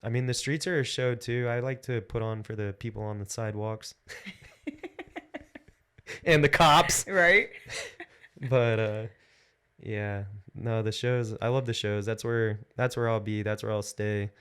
I mean, the streets are a show too. I like to put on for the people on the sidewalks and the cops. Right? But yeah, no, the shows. I love the shows. That's where I'll be. That's where I'll stay.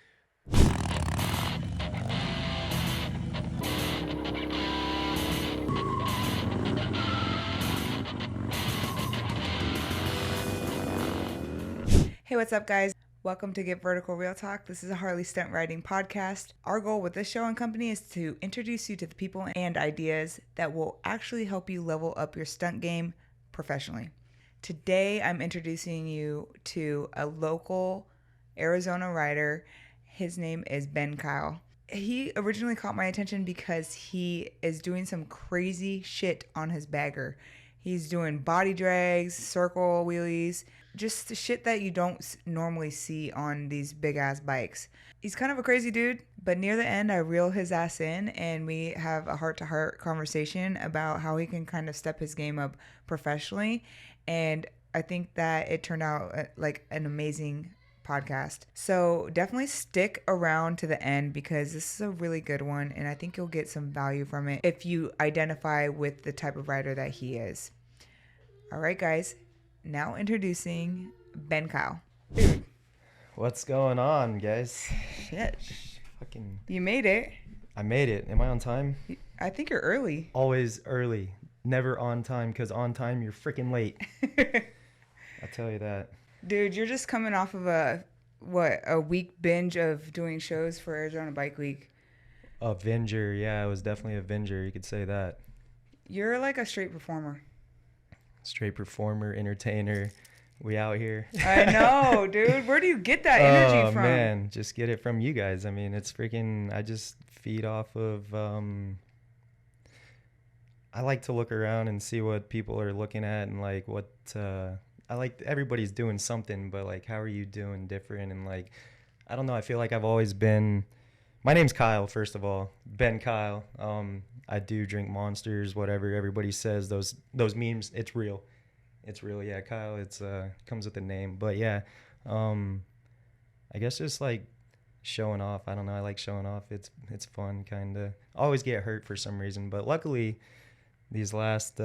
Hey, what's up, guys? Welcome to Get Vertical Real Talk. This is a Harley Stunt Riding podcast. Our goal with this show and company is to introduce you to the people and ideas that will actually help you level up your stunt game professionally. Today, I'm introducing you to a local Arizona rider. His name is Ben Kyle. He originally caught my attention because he is doing some crazy shit on his bagger. He's doing body drags, circle wheelies, just the shit that you don't normally see on these big ass bikes. He's kind of a crazy dude, but near the end, I reel his ass in and we have a heart to heart conversation about how he can kind of step his game up professionally. And I think that it turned out like an amazing podcast. So definitely stick around to the end because this is a really good one and I think you'll get some value from it if you identify with the type of rider that he is. All right, guys. Now introducing Ben Kyle. Dude. What's going on, guys? Shit. Fucking. You made it. I made it. Am I on time? I think you're early. Always early. Never on time, because on time you're freaking late. I tell you that. Dude, you're just coming off of a week binge of doing shows for Arizona Bike Week. Avenger. Yeah, it was definitely Avenger. You could say that. You're like a straight performer. Straight performer, entertainer. We out here. I know, dude. Where do you get that energy from? Oh, man. Just get it from you guys. I mean, it's freaking... I just feed off of... I like to look around and see what people are looking at and, like, what... I like... Everybody's doing something, but, like, how are you doing different? And, like, I don't know. I feel like I've always been... My name's Kyle, first of all. Ben Kyle. I do drink Monsters, whatever everybody says. Those memes, it's real. It's real, yeah. Kyle, it's comes with the name. But yeah, I guess just like showing off. I don't know. I like showing off. It's fun, kind of. I always get hurt for some reason, but luckily, these last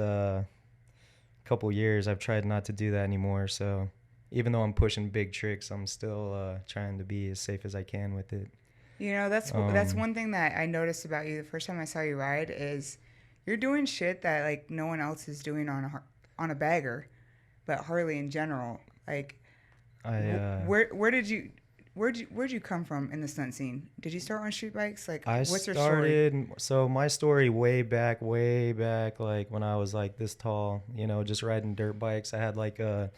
couple years, I've tried not to do that anymore. So even though I'm pushing big tricks, I'm still trying to be as safe as I can with it. You know, that's one thing that I noticed about you the first time I saw you ride is you're doing shit that like no one else is doing on a bagger, but Harley in general. Like, where'd you come from in the stunt scene? Did you start on street bikes? Like, what's your story? So my story way back, like when I was like this tall, you know, just riding dirt bikes. I had like a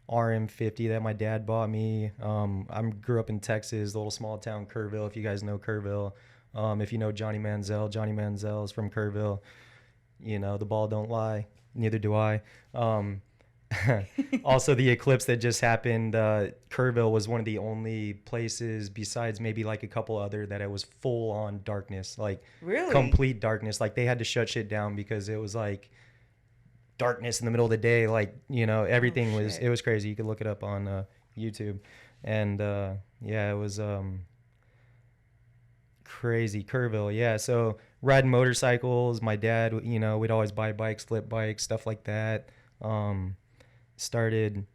RM50 that my dad bought me. I grew up in Texas, a little small town, Kerrville, if you guys know Kerrville. If you know Johnny Manziel is from Kerrville. You know, the ball don't lie. Neither do I. Also, the eclipse that just happened, Kerrville was one of the only places besides maybe like a couple other that it was full on darkness, like Really? complete darkness. Like they had to shut shit down because it was like darkness in the middle of the day, like, you know, everything it was crazy. You could look it up on YouTube. And yeah, it was crazy. Kerrville, yeah. So riding motorcycles, my dad, you know, we'd always buy bikes, flip bikes, stuff like that. Started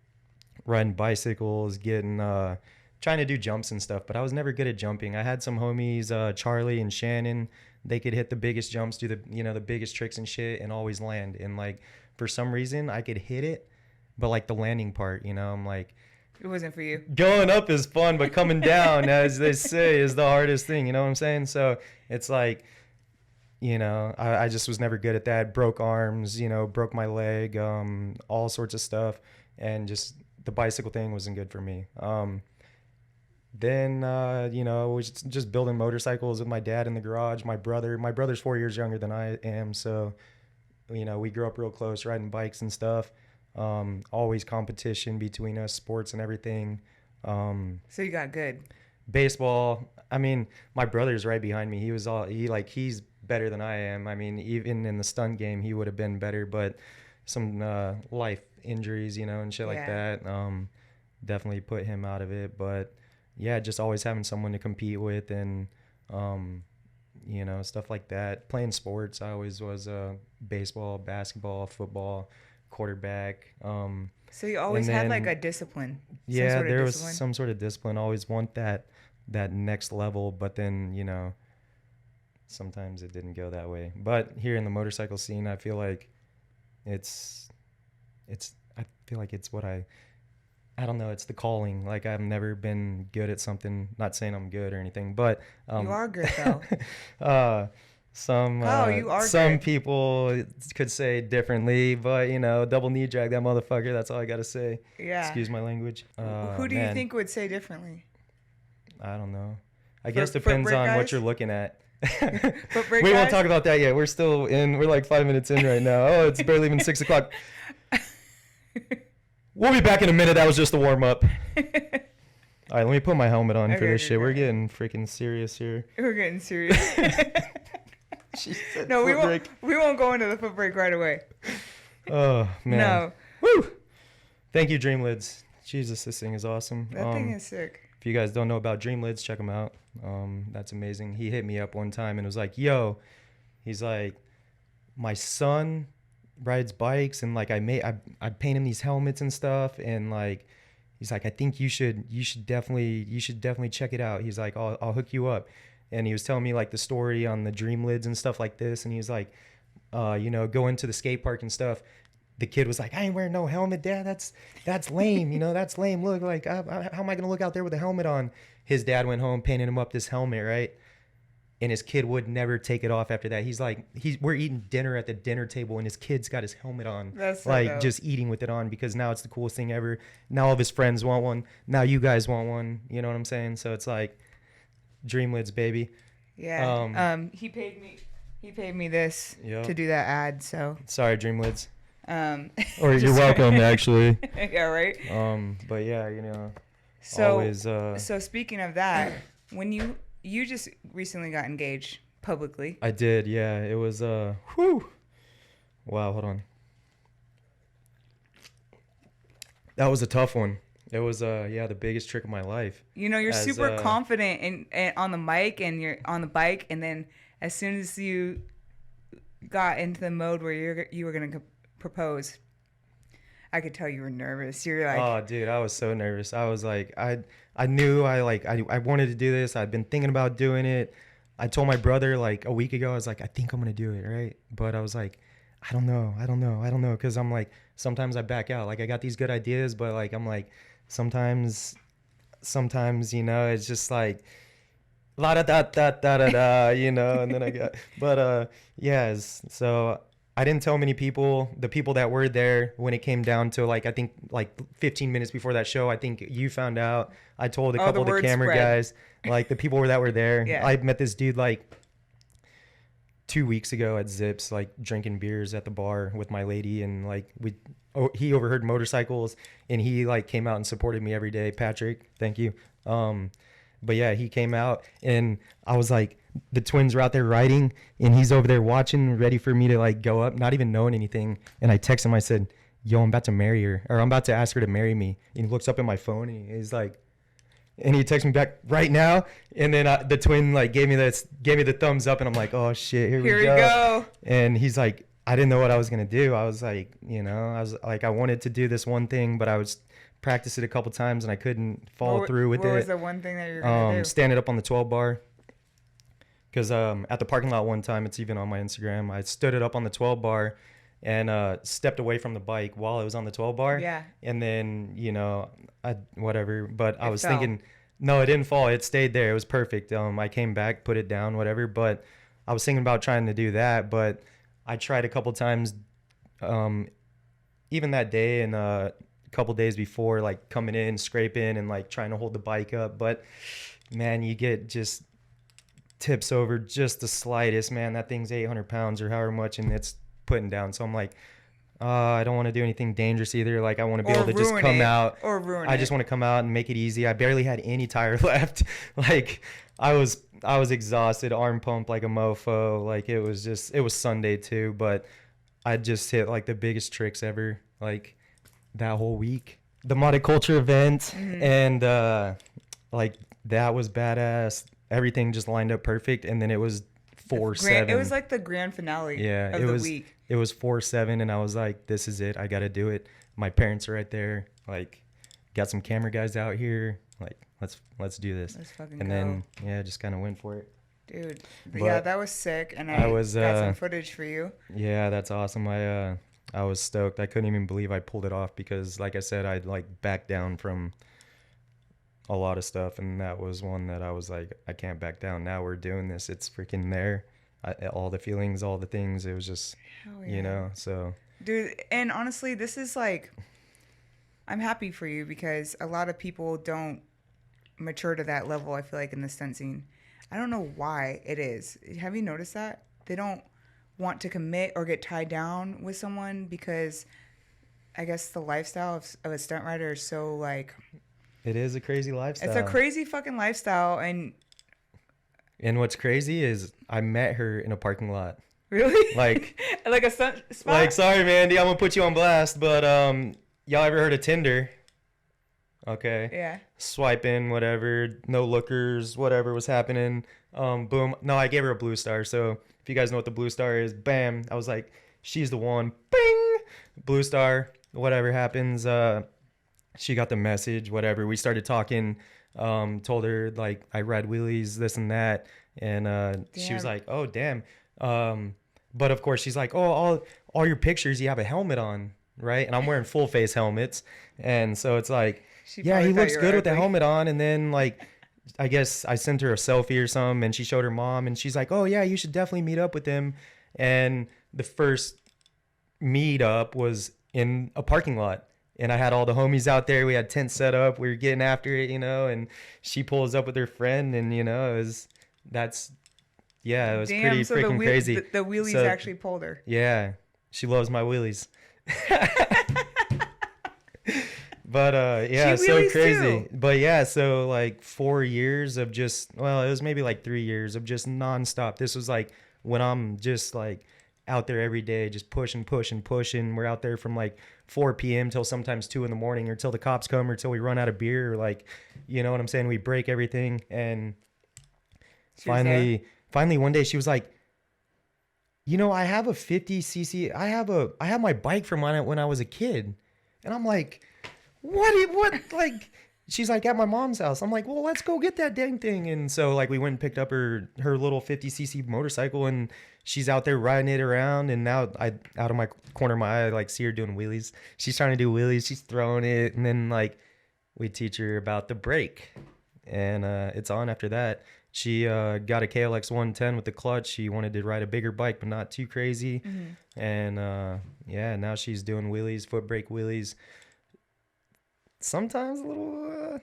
riding bicycles, getting trying to do jumps and stuff, but I was never good at jumping. I had some homies, Charlie and Shannon. They could hit the biggest jumps, do the biggest tricks and shit, and always land. And like for some reason, I could hit it, but like the landing part, you know, I'm like, It wasn't for you. going up is fun, but coming down, as they say, is the hardest thing. You know what I'm saying? So it's like, you know, I just was never good at that. Broke arms, you know, broke my leg, all sorts of stuff, and just the bicycle thing wasn't good for me. Then you know, was just building motorcycles with my dad in the garage. My brother's 4 years younger than I am, so you know, we grew up real close, riding bikes and stuff. Always competition between us, sports and everything. So you got good. Baseball. I mean, my brother's right behind me. He's better than I am. I mean, even in the stunt game, he would have been better, but some life injuries, you know, and shit like that. Definitely put him out of it, but yeah, just always having someone to compete with and, you know, stuff like that. Playing sports, I always was baseball, basketball, football, quarterback. So you always and had like then, a discipline, some yeah, sort of there was discipline. some sort of discipline. Always want that next level, but then, you know, sometimes it didn't go that way. But here in the motorcycle scene, I feel like it's I feel like it's what I don't know, it's the calling. Like I've never been good at something, not saying I'm good or anything, but You are good though. You are some good. people could say differently, but you know, double knee drag that motherfucker, that's all I got to say. Yeah. Excuse my language. Who do you Man, think would say differently? I don't know. I guess Foot depends break on what guys? you're looking at. Footbreak We won't guys? talk about that yet. We're like 5 minutes in right now. Oh, it's barely even 6 o'clock. We'll be back in a minute. That was just a warm up. All right, let me put my helmet on for Okay, this shit. We're okay. getting freaking serious here. We're getting serious. She said No, we Footbreak. won't go into the foot break right away. Oh, man. No, Woo! Thank you, Dreamlids. Jesus, this thing is awesome. that thing is sick. If you guys don't know about Dreamlids, check him out. That's amazing. He hit me up one time and was like, yo, he's like, my son rides bikes and like I paint him these helmets and stuff, and like he's like, I think you should definitely check it out. He's like, I'll hook you up. And he was telling me like the story on the Dreamlids and stuff like this, and he was like, you know, go into the skate park and stuff. The kid was like, I ain't wearing no helmet, Dad. That's lame. You know, that's lame. Look, like, how am I going to look out there with a helmet on? His dad went home, painted him up this helmet, right? And his kid would never take it off after that. He's like, we're eating dinner at the dinner table, and his kid's got his helmet on. That's so like, dope. just eating with it on because now it's the coolest thing ever. Now all of his friends want one. Now you guys want one. You know what I'm saying? So it's like, Dreamlids, baby. Yeah. He paid me this Yep. to do that ad. So. Sorry, Dreamlids. Or you're welcome, actually. Yeah. Right. But yeah, you know, So. always. So speaking of that, when you just recently got engaged publicly. I did, yeah. It was whew. Wow, hold on. That was a tough one. It was yeah, the biggest trick of my life. You know, you're As, super confident in on the mic and you're on the bike, and then as soon as you got into the mode where you were gonna propose, I could tell you were nervous. You're like, oh, dude, I was so nervous. I was like, I knew I wanted to do this. I'd been thinking about doing it. I told my brother like a week ago, I was like, I think I'm gonna do it, right? But I was like, I don't know, because I'm like, sometimes I back out. Like I got these good ideas, but like I'm like, sometimes you know, it's just like la da da da da da da, you know. And then I got, but yes. So I didn't tell many people. The people that were there when it came down to like, I think like 15 minutes before that show, I think you found out. I told a couple of the word camera spread. guys, like the people that were there. Yeah. I met this dude like 2 weeks ago at Zips, like drinking beers at the bar with my lady, and like he overheard motorcycles and he like came out and supported me every day. Patrick, thank you. But yeah, he came out and I was like, the twins were out there riding and he's over there watching, ready for me to like go up, not even knowing anything. And I text him, I said, yo, I'm about to marry her, or I'm about to ask her to marry me. And he looks up at my phone and he's like, and he texts me back right now. And then the twin like gave me the thumbs up, and I'm like, oh shit, here we go. And he's like, I didn't know what I was gonna do. I was like, you know, I was like, I wanted to do this one thing, but I was practice it a couple times and I couldn't follow through with it. What was the one thing that you're gonna do? Standing up on the 12 bar. Because at the parking lot one time, it's even on my Instagram, I stood it up on the 12 bar and stepped away from the bike while I was on the 12 bar. Yeah. And then, you know, whatever. But I was fell. thinking, no, it didn't fall. It stayed there. It was perfect. I came back, put it down, whatever. But I was thinking about trying to do that. But I tried a couple times, even that day and a couple days before, like coming in, scraping and like trying to hold the bike up. But man, you get just tips over just the slightest, man. That thing's 800 pounds or however much, and it's putting down. So I'm like, I don't want to do anything dangerous either. Like I want to be able to just come out. Or ruin I just want to come out and make it easy. I barely had any tire left. Like I was exhausted, arm pump like a mofo. Like it was Sunday too, but I just hit like the biggest tricks ever. Like that whole week, the motoculture event, and like That was badass. Everything just lined up perfect, and then it was 4-7. It was like the grand finale Yeah, of the week. it was 4-7, and I was like, this is it. I got to do it. My parents are right there. Like, got some camera guys out here. Like, let's do this. Let's fucking and go. then yeah, just kind of went for it. Dude, But yeah, that was sick, and I was got some footage for you. Yeah, that's awesome. I was stoked. I couldn't even believe I pulled it off because, like I said, I'd like backed down from a lot of stuff, and that was one that I was like, I can't back down. Now we're doing this. It's freaking there. All the feelings, all the things. It was just, Hell yeah. you know. So, dude, and honestly, this is like, I'm happy for you because a lot of people don't mature to that level. I feel like in the stunt scene, I don't know why it is. Have you noticed that they don't want to commit or get tied down with someone because I guess the lifestyle of a stunt rider is so like. it is a crazy lifestyle. It's a crazy fucking lifestyle, and what's crazy is I met her in a parking lot. really, Like like a stunt spot. Like, sorry, Mandy, I'm gonna put you on blast, but y'all ever heard of Tinder? Okay. Yeah. Swiping, whatever, no lookers, whatever was happening. Boom. No, I gave her a blue star. So if you guys know what the blue star is, bam. I was like, she's the one. Bing. Blue star. Whatever happens. She got the message. Whatever. We started talking. Told her like I ride wheelies, this and that, and she was like, oh damn. But of course she's like, oh, all your pictures you have a helmet on, right? And I'm wearing full face helmets, and so it's like. Yeah, he looks good with the helmet on. And then, like, I guess I sent her a selfie or something, and she showed her mom, and she's like, oh, yeah, you should definitely meet up with him. And the first meet up was in a parking lot. And I had all the homies out there. We had tents set up. We were getting after it, you know, and she pulls up with her friend, and, you know, it was pretty freaking crazy. The wheelies actually pulled her. Yeah, she loves my wheelies. But yeah, so crazy. Too. But yeah, so like 4 years of just, well, it was maybe like 3 years of just nonstop. This was like when I'm just like out there every day, just pushing. We're out there from like 4 p.m. till sometimes 2 in the morning, or till the cops come, or till we run out of beer, or like, you know what I'm saying? We break everything. And finally one day she was like, you know, I have a 50cc. I have my bike from when I was a kid. And I'm like, what like, she's like, at my mom's house. I'm like, well, let's go get that dang thing. And so like we went and picked up her little 50cc motorcycle, and she's out there riding it around. And now out of my corner of my eye, I like see her doing wheelies. She's trying to do wheelies. She's throwing it. And then like we teach her about the brake, and it's on after that. She got a KLX 110 with the clutch. She wanted to ride a bigger bike, but not too crazy. Mm-hmm. And yeah, now she's doing wheelies, Footbreak wheelies. Sometimes a little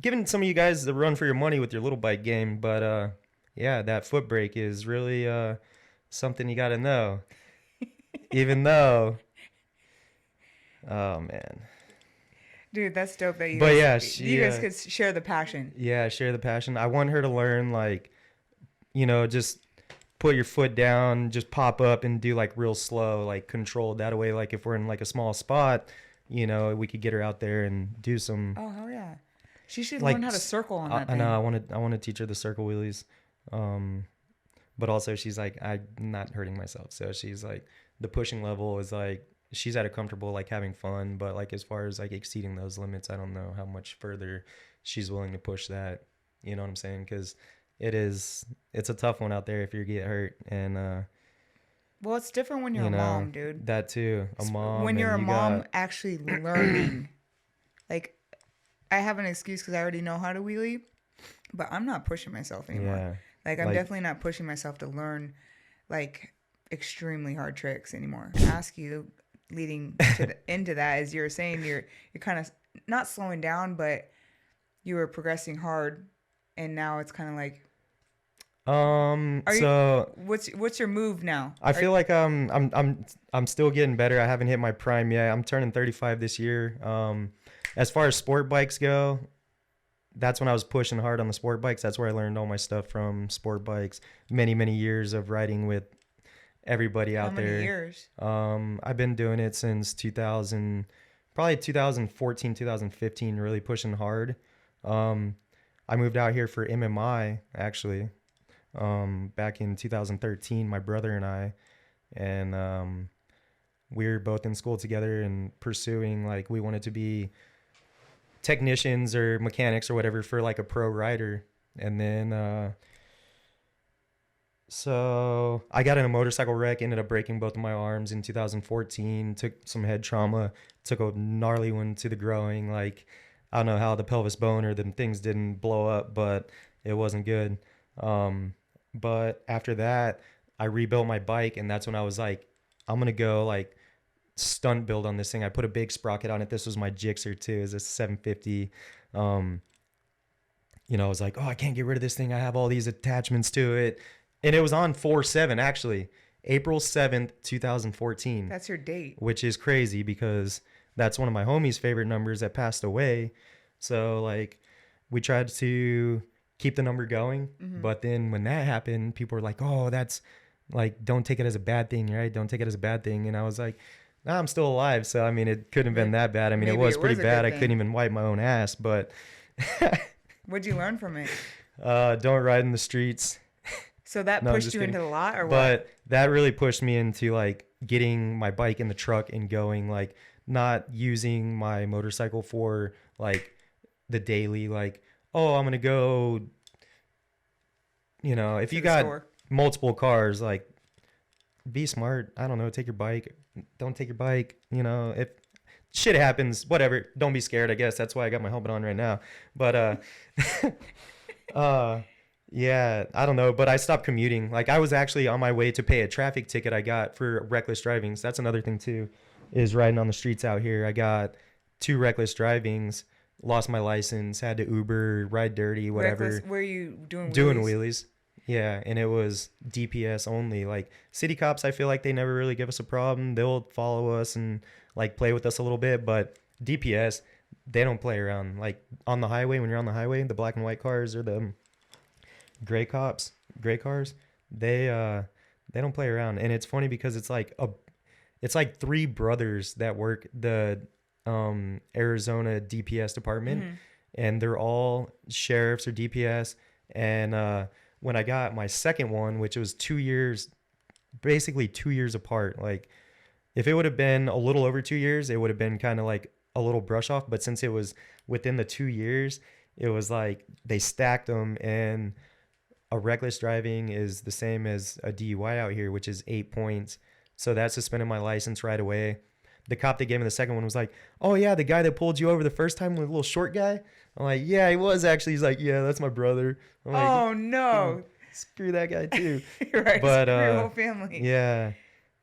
giving some of you guys the run for your money with your little bike game, but yeah, that Footbreak is really something you got to know. Even though, oh man, dude, that's dope that you guys could share the passion. Yeah, share the passion. I want her to learn, like, you know, just put your foot down, just pop up and do like real slow, like controlled. That way, like if we're in like a small spot, you know, we could get her out there and do some. Oh hell yeah, she should learn how to circle on that thing. I know. I want to teach her the circle wheelies, but also she's like, I'm not hurting myself. So she's like, the pushing level is like, she's at a comfortable, like having fun, but like as far as like exceeding those limits, I don't know how much further she's willing to push that. You know what I'm saying? Because it's a tough one out there if you get hurt. And well, it's different when you're a mom, dude. That too, a mom. When you're a mom actually learning. Like, I have an excuse because I already know how to wheelie, but I'm not pushing myself anymore. Yeah. Like, I'm definitely not pushing myself to learn, like, extremely hard tricks anymore. I ask you, leading into that, as you're saying, you're kind of not slowing down, but you were progressing hard, and now it's kind of like. What's your move now? I feel like I'm still getting better. I haven't hit my prime yet. I'm turning 35 this year. As far as sport bikes go, that's when I was pushing hard on the sport bikes. That's where I learned all my stuff from, sport bikes. Many years of riding with everybody out there. How many years? I've been doing it since 2014, 2015, really pushing hard. I moved out here for MMI actually, back in 2013. My brother and I, and we were both in school together and pursuing, like, we wanted to be technicians or mechanics or whatever for like a pro rider. And then so I got in a motorcycle wreck, ended up breaking both of my arms in 2014, took some head trauma, took a gnarly one to the growing. Like, I don't know how the pelvis bone or the things didn't blow up, but it wasn't good. But after that, I rebuilt my bike, and that's when I was like, I'm going to go like stunt build on this thing. I put a big sprocket on it. This was my Gixxer too. It's a 750. I was like, oh, I can't get rid of this thing. I have all these attachments to it. And it was on 4/7 actually, April 7th, 2014. That's your date. Which is crazy because that's one of my homies' favorite numbers that passed away. So like, we tried to keep the number going. But then when that happened, people were like, oh, that's like, don't take it as a bad thing, right? Don't take it as a bad thing. And I was like, nah, I'm still alive. So, I mean, it couldn't have been that bad. I mean, it was pretty bad. I couldn't even wipe my own ass, but what'd you learn from it? Don't ride in the streets. So that pushed you into the lot, or what? But that really pushed me into like getting my bike in the truck and going, like, not using my motorcycle for like the daily, like, oh, I'm going to go, if you got multiple cars, like, be smart. I don't know. Take your bike. Don't take your bike. If shit happens, whatever. Don't be scared, I guess. That's why I got my helmet on right now. But, yeah, I don't know. But I stopped commuting. Like, I was actually on my way to pay a traffic ticket I got for reckless driving. So that's another thing, too, is riding on the streets out here. I got 2 reckless drivings, lost my license, had to Uber, ride dirty, whatever. Reckless, were you doing wheelies? Doing wheelies. Yeah, and it was DPS only. Like, city cops, I feel like they never really give us a problem. They'll follow us and like play with us a little bit, but DPS, they don't play around. Like, on the highway, when you're on the highway, the black and white cars or the gray cars, they don't play around. And it's funny because it's like 3 brothers that work the Arizona DPS department, and they're all sheriffs or DPS. And when I got my second one, which was 2 years, basically 2 years apart, like, if it would have been a little over 2 years, it would have been kind of like a little brush off. But since it was within the 2 years, it was like they stacked them. And a reckless driving is the same as a DUI out here, which is 8 points. So that suspended my license right away. The cop that gave me the second one was like, oh yeah, the guy that pulled you over the first time, the little short guy. I'm like, yeah, he was actually. He's like, yeah, that's my brother. I'm like, oh no, screw that guy too. Right, but screw your whole family. Yeah.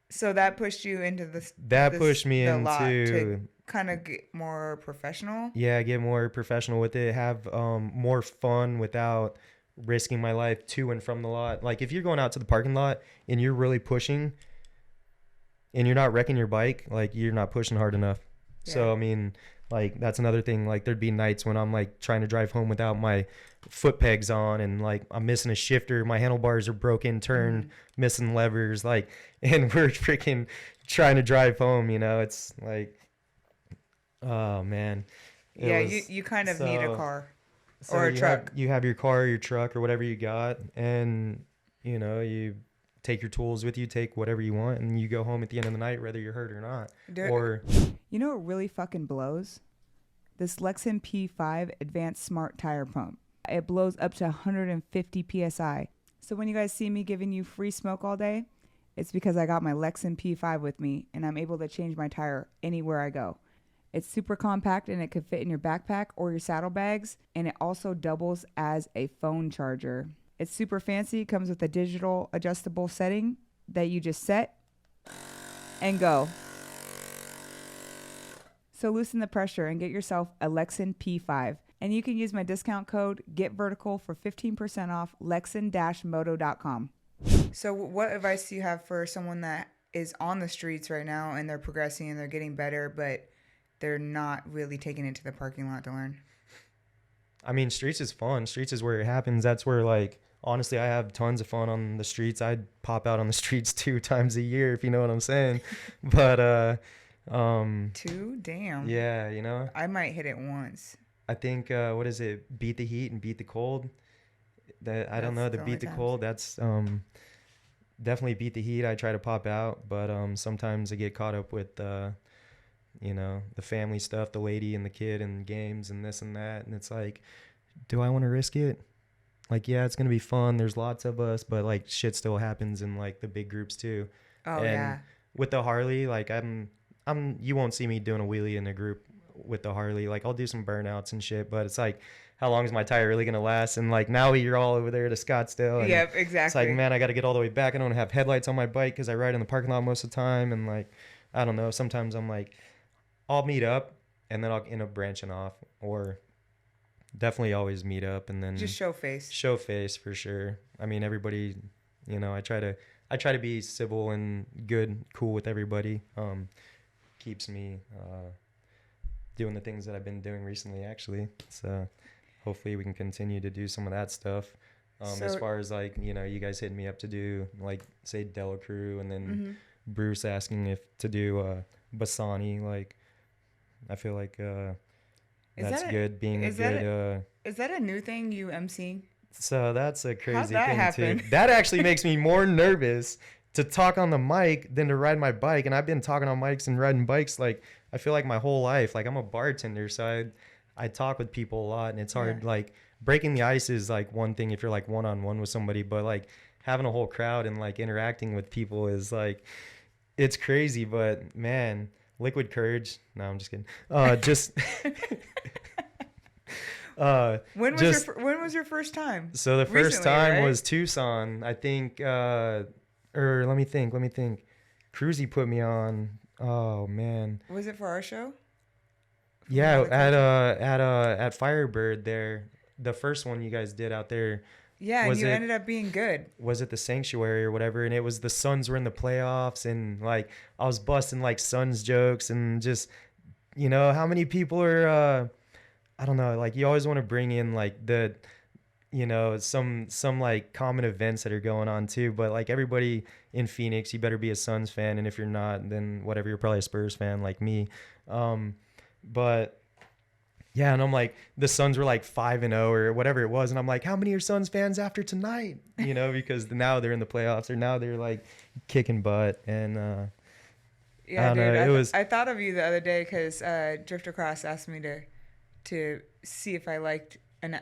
So that pushed you into this. That pushed me into lot to kind of get more professional. Yeah, get more professional with it. Have more fun without risking my life to and from the lot. Like, if you're going out to the parking lot and you're really pushing, and you're not wrecking your bike, like, you're not pushing hard enough. Yeah. So I mean, like, that's another thing. Like, there'd be nights when I'm like trying to drive home without my foot pegs on, and like I'm missing a shifter, my handlebars are broken, turned, missing levers, like, and we're freaking trying to drive home. It's like, oh man. You kind of need a car or a truck. You have your car, or your truck, or whatever you got, and you take your tools with you, take whatever you want, and you go home at the end of the night, whether you're hurt or not. What really fucking blows? This Lexmod P5 Advanced Smart Tire Pump. It blows up to 150 PSI. So when you guys see me giving you free smoke all day, it's because I got my Lexmod P5 with me, and I'm able to change my tire anywhere I go. It's super compact, and it could fit in your backpack or your saddlebags, and it also doubles as a phone charger. It's super fancy, comes with a digital adjustable setting that you just set and go. So loosen the pressure and get yourself a Lexmod P5. And you can use my discount code GETVERTICAL for 15% off lexon-moto.com. So what advice do you have for someone that is on the streets right now and they're progressing and they're getting better, but they're not really taking it to the parking lot to learn? I mean, streets is fun. Streets is where it happens. That's where, like, honestly, I have tons of fun on the streets. I'd pop out on the streets 2 times a year, if you know what I'm saying. But 2? Damn. Yeah, I might hit it once. I think what is it? Beat the heat and beat the cold. That I don't That's know. The the only beat the times. cold. That's definitely beat the heat. I try to pop out, but sometimes I get caught up with the family stuff, the lady and the kid and games and this and that, and it's like, do I want to risk it? Like, yeah, it's gonna be fun. There's lots of us, but like shit still happens in like the big groups too. Oh And yeah. with the Harley, like you won't see me doing a wheelie in a group with the Harley. Like I'll do some burnouts and shit, but it's like, how long is my tire really gonna last? And like now you're all over there to Scottsdale, and Yep, it's like, exactly. man, I got to get all the way back. I don't have headlights on my bike because I ride in the parking lot most of the time, and like, I don't know. Sometimes I'm like, I'll meet up, and then I'll end up branching off, or definitely always meet up, and then Just show face. show face for sure. I mean, everybody, I try to be civil and good, cool with everybody. Keeps me doing the things that I've been doing recently, actually. So hopefully we can continue to do some of that stuff. As So- far as like, you guys hitting me up to do like say Dela Crew, and then Mhm. Bruce asking if to do Bassani. Like I feel like Is that's that a- good. Being a is that good. Is that a new thing you emceeing? So that's a crazy that thing happen? too. That actually makes me more nervous to talk on the mic than to ride my bike. And I've been talking on mics and riding bikes like I feel like my whole life. Like I'm a bartender, so I talk with people a lot, and it's hard. Yeah. Like breaking the ice is like one thing if you're like one on one with somebody, but like having a whole crowd and like interacting with people is like it's crazy. But man, liquid courage. No, I'm just kidding. Just. When was just when was your first time? So the first Recently, time right? was Tucson, I think. Or let me think. Cruzy put me on. Oh man, Was it for our show? yeah, another country? at Firebird there. The first one you guys did out there, Yeah, and Was you it- ended up being good. was it the Sanctuary or whatever? And it was the Suns were in the playoffs, and like I was busting like Suns jokes, and just how many people are. I don't know. Like you always want to bring in like the some like common events that are going on too, but like everybody in Phoenix, you better be a Suns fan, and if you're not, then whatever, you're probably a Spurs fan like me. But yeah, and I'm like, the Suns were like 5-0 or whatever it was, and I'm like, how many are Suns fans after tonight? Because now they're in the playoffs, or now they're like kicking butt, and Yeah, don't dude. know, I thought of you the other day because Drifter Cross asked me to see if I liked an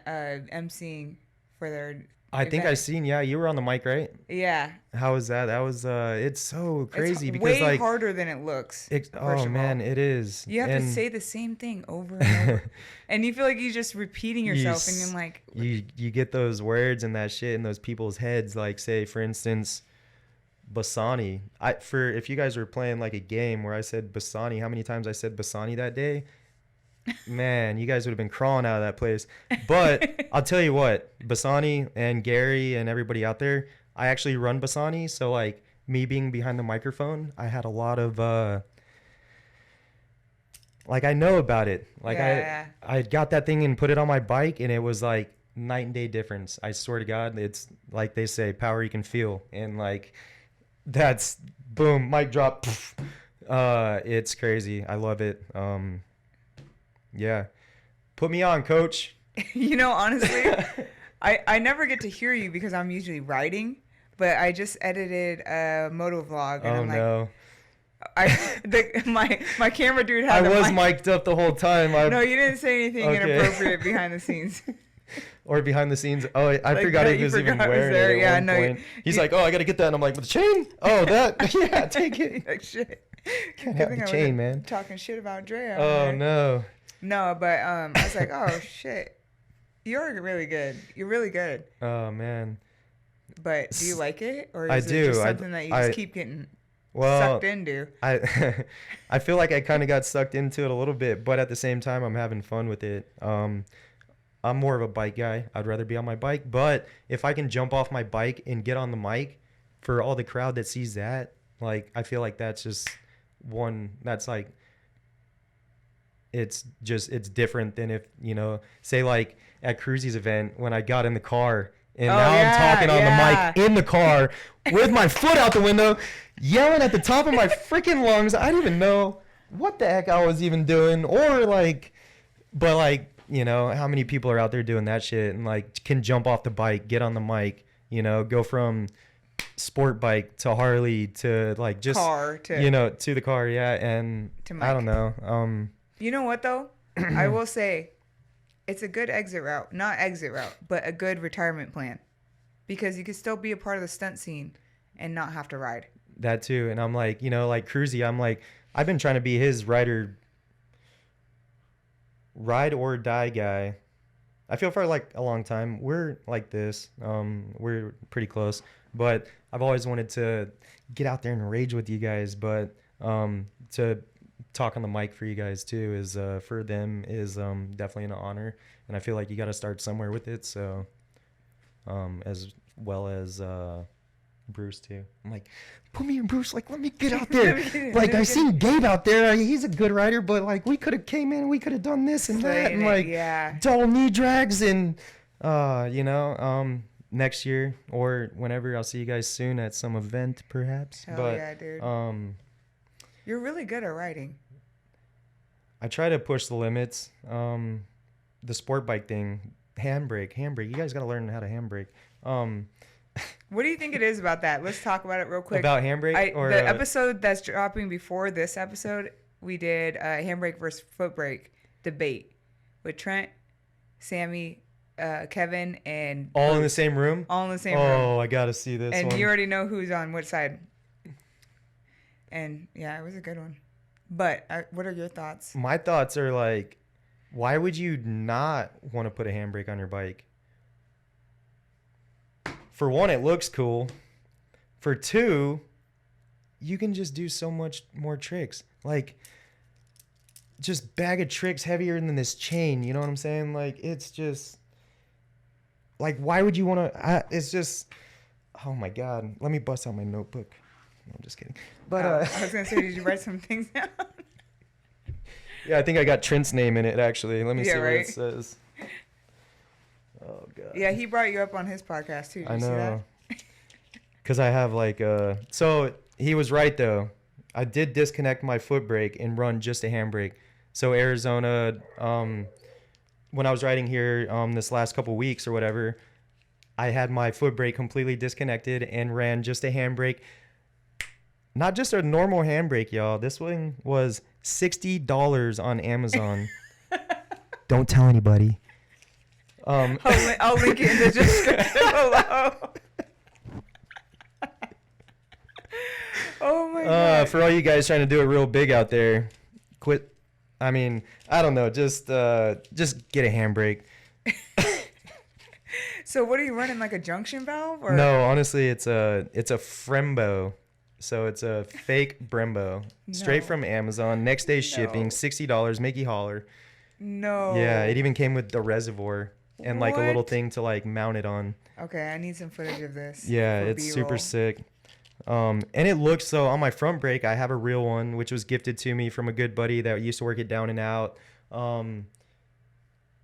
emceeing for their. I think I event. seen, yeah, you were on the mic, right? Yeah, How was that? That was it's so crazy it's because way like harder than it looks. oh first of man, all. it is. You have to And say the same thing over and over, and you feel like you're just repeating yourself, and s- you're like, you get those words and that shit in those people's heads. Like say for instance, Bassani. If you guys were playing like a game where I said Bassani, how many times I said Bassani that day? Man, you guys would have been crawling out of that place. But I'll tell you what, Bassani and Gary and everybody out there, I actually run Bassani, so like me being behind the microphone, I had a lot of like I know about it. Like Yeah. I got that thing and put it on my bike, and it was like night and day difference. I swear to God, it's like they say, power you can feel, and like that's boom, mic drop. Poof. It's crazy. I love it. Yeah, put me on, coach. honestly, I never get to hear you because I'm usually writing, but I just edited a moto vlog, and Oh I'm like, no, my camera dude I had the was mic. mic'd up the whole time. No, you didn't say anything Okay. inappropriate behind the scenes. Or behind the scenes. Oh, I Like, forgot yeah, he you was even forgot it was wearing there. it at Yeah, one no, point. He's you- like, oh, I gotta get that. And I'm like, with the chain? Oh, that? Yeah, take it. Like shit. Can't Good have thing the I chain, wasn't man. talking shit about Dre. out Oh here. no. No, but I was like, oh shit, you're really good. You're really good. Oh man. But do you like it, or is I it do. just I- something that you I- just keep getting Well, sucked into? I I feel like I kind of got sucked into it a little bit, but at the same time, I'm having fun with it. I'm more of a bike guy. I'd rather be on my bike, but if I can jump off my bike and get on the mic for all the crowd that sees that, like I feel like that's just one that's like it's different than if, say like at Cruzy's event when I got in the car and Oh, now yeah, I'm talking on yeah. the mic in the car with my foot out the window, yelling at the top of my freaking lungs. I didn't even know what the heck I was even doing, or like, but like You know, how many people are out there doing that shit and like can jump off the bike, get on the mic, you know, go from sport bike to Harley to like just Car to you know to the car, yeah. And to I don't mic. know. You know what though? I will say it's a good exit route. Not exit route, but a good retirement plan. Because you can still be a part of the stunt scene and not have to ride. That too. And I'm like, you know, like Cruzy, I'm like, I've been trying to be his ride or die guy. I feel for like a long time. We're like this. We're pretty close, but I've always wanted to get out there and rage with you guys. But to talk on the mic for you guys too is for them is definitely an honor, and I feel like you got to start somewhere with it. So as well as Bruce too. I'm like, put me in Bruce. Like, let me get out there. Like, I seen Gabe out there. He's a good rider, but like, we could have came in. We could have done this and that, and like, double knee drags and, you know, next year or whenever. I'll see you guys soon at some event, perhaps. Hell but yeah, dude. You're really good at riding. I try to push the limits. The sport bike thing, handbrake. You guys got to learn how to handbrake. What do you think it is about that? Let's talk about it real quick. About handbrake? Or the episode that's dropping before this episode, we did handbrake versus footbrake debate with Trent, Sammy, Kevin, and all Bruce. in the same room? All in the same room. Oh, I got to see this and one. you already know who's on which side. And yeah, it was a good one. But what are your thoughts? My thoughts are like, why would you not want to put a handbrake on your bike? For one, it looks cool. For two, you can just do so much more tricks. Like, just bag of tricks heavier than this chain. You know what I'm saying? Like, it's just... Like, why would you want to... It's just... Oh, my God. Let me bust out my notebook. No, I'm just kidding. But I was going to say, did you write some things down? Yeah, I think I got Trent's name in it, actually. Let me see what it says. Oh, God. Yeah, he brought you up on his podcast, too. Did you see that? Because I have, like, So, he was right, though. I did disconnect my foot brake and run just a handbrake. So, Arizona, when I was riding here this last couple weeks or whatever, I had my foot brake completely disconnected and ran just a handbrake. Not just a normal handbrake, y'all. This one was $60 on Amazon. Don't tell anybody. I'll link it in the description below. Oh my God. For all you guys trying to do it real big out there, quit. I mean, I don't know. Just get a handbrake. So what are you running, like a junction valve? Or? No, honestly, it's a Frembo. So it's a fake Brembo, straight from Amazon. Next day shipping, $60. Make you holler. No. Yeah, it even came with the reservoir and like a little thing to like mount it on. Okay, I need some footage of this. Yeah, it's B-roll. super sick. And it looks so on my front brake. I have a real one, which was gifted to me from a good buddy that used to work it down and out.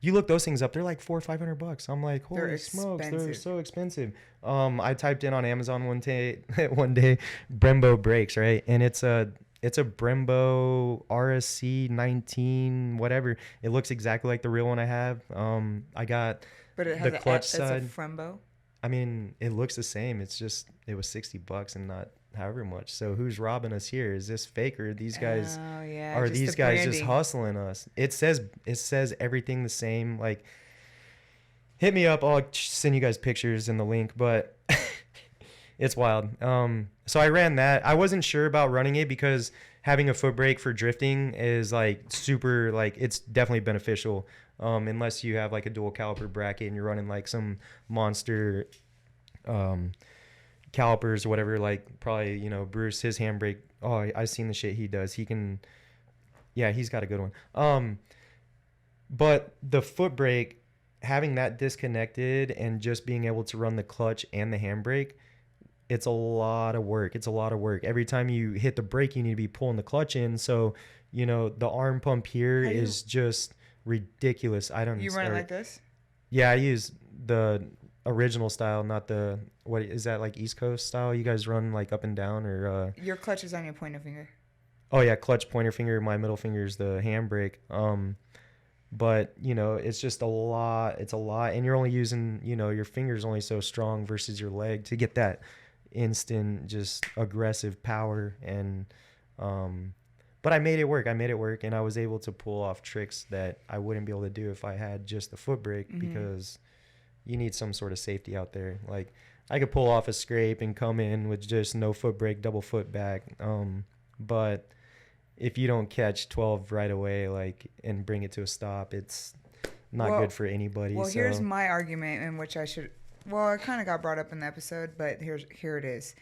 You look those things up, they're like $400 or $500. I'm like, holy smokes, they're so expensive. I typed in on Amazon one day Brembo brakes, right? And it's a Brembo RSC 19 whatever. It looks exactly like the real one I have. I got but it has the clutch side. It's a Frembo. I mean, it looks the same. It's just it was $60 and not however much. So who's robbing us here? Is this fake or these guys? Oh, yeah, are these guys just hustling us? It says everything the same. Like, hit me up. I'll send you guys pictures in the link. But it's wild. So I ran that. I wasn't sure about running it because having a foot brake for drifting is like super. Like, it's definitely beneficial. Unless you have like a dual caliper bracket and you're running like some monster calipers or whatever, like probably, you know, Bruce, his handbrake. Oh, I've seen the shit he does. He's got a good one. But the foot brake, having that disconnected and just being able to run the clutch and the handbrake, it's a lot of work. Every time you hit the brake, you need to be pulling the clutch in. So, you know, the arm pump here is just ridiculous. You run it like this? Yeah, I use the original style, not the what is that, like East Coast style? You guys run like up and down or your clutch is on your pointer finger. Oh yeah, clutch, pointer finger, my middle finger is the handbrake. but it's just a lot. It's a lot, and you're only using, your fingers only so strong versus your leg to get that instant, just aggressive power. And but I made it work. And I was able to pull off tricks that I wouldn't be able to do if I had just the foot brake, because you need some sort of safety out there. Like, I could pull off a scrape and come in with just no foot brake, double foot back. But if you don't catch 12 right away, like, and bring it to a stop, it's not good for anybody. Well, so here's my argument, in which it kind of got brought up in the episode, but here it is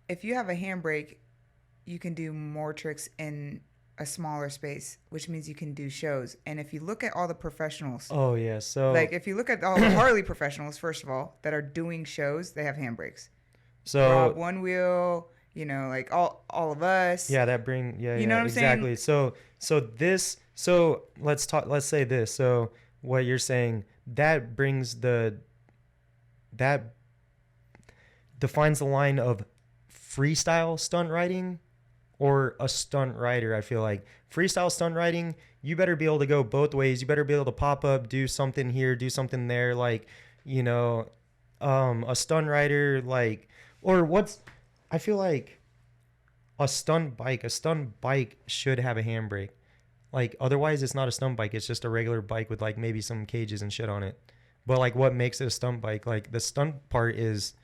if you have a handbrake, you can do more tricks in a smaller space, which means you can do shows. And if you look at all the professionals, so like if you look at all the Harley professionals, first of all, that are doing shows, they have handbrakes. So Rob One Wheel, like all of us. Yeah, that bring you know what I'm exactly. saying? So let's say this. So what you're saying, that defines the line of freestyle stunt riding or a stunt rider. I feel like freestyle stunt riding, you better be able to go both ways. You better be able to pop up, do something here, do something there. Like, a stunt rider, like, I feel like a stunt bike should have a handbrake. Like, otherwise it's not a stunt bike. It's just a regular bike with, like, maybe some cages and shit on it. But, like, what makes it a stunt bike? Like, the stunt part is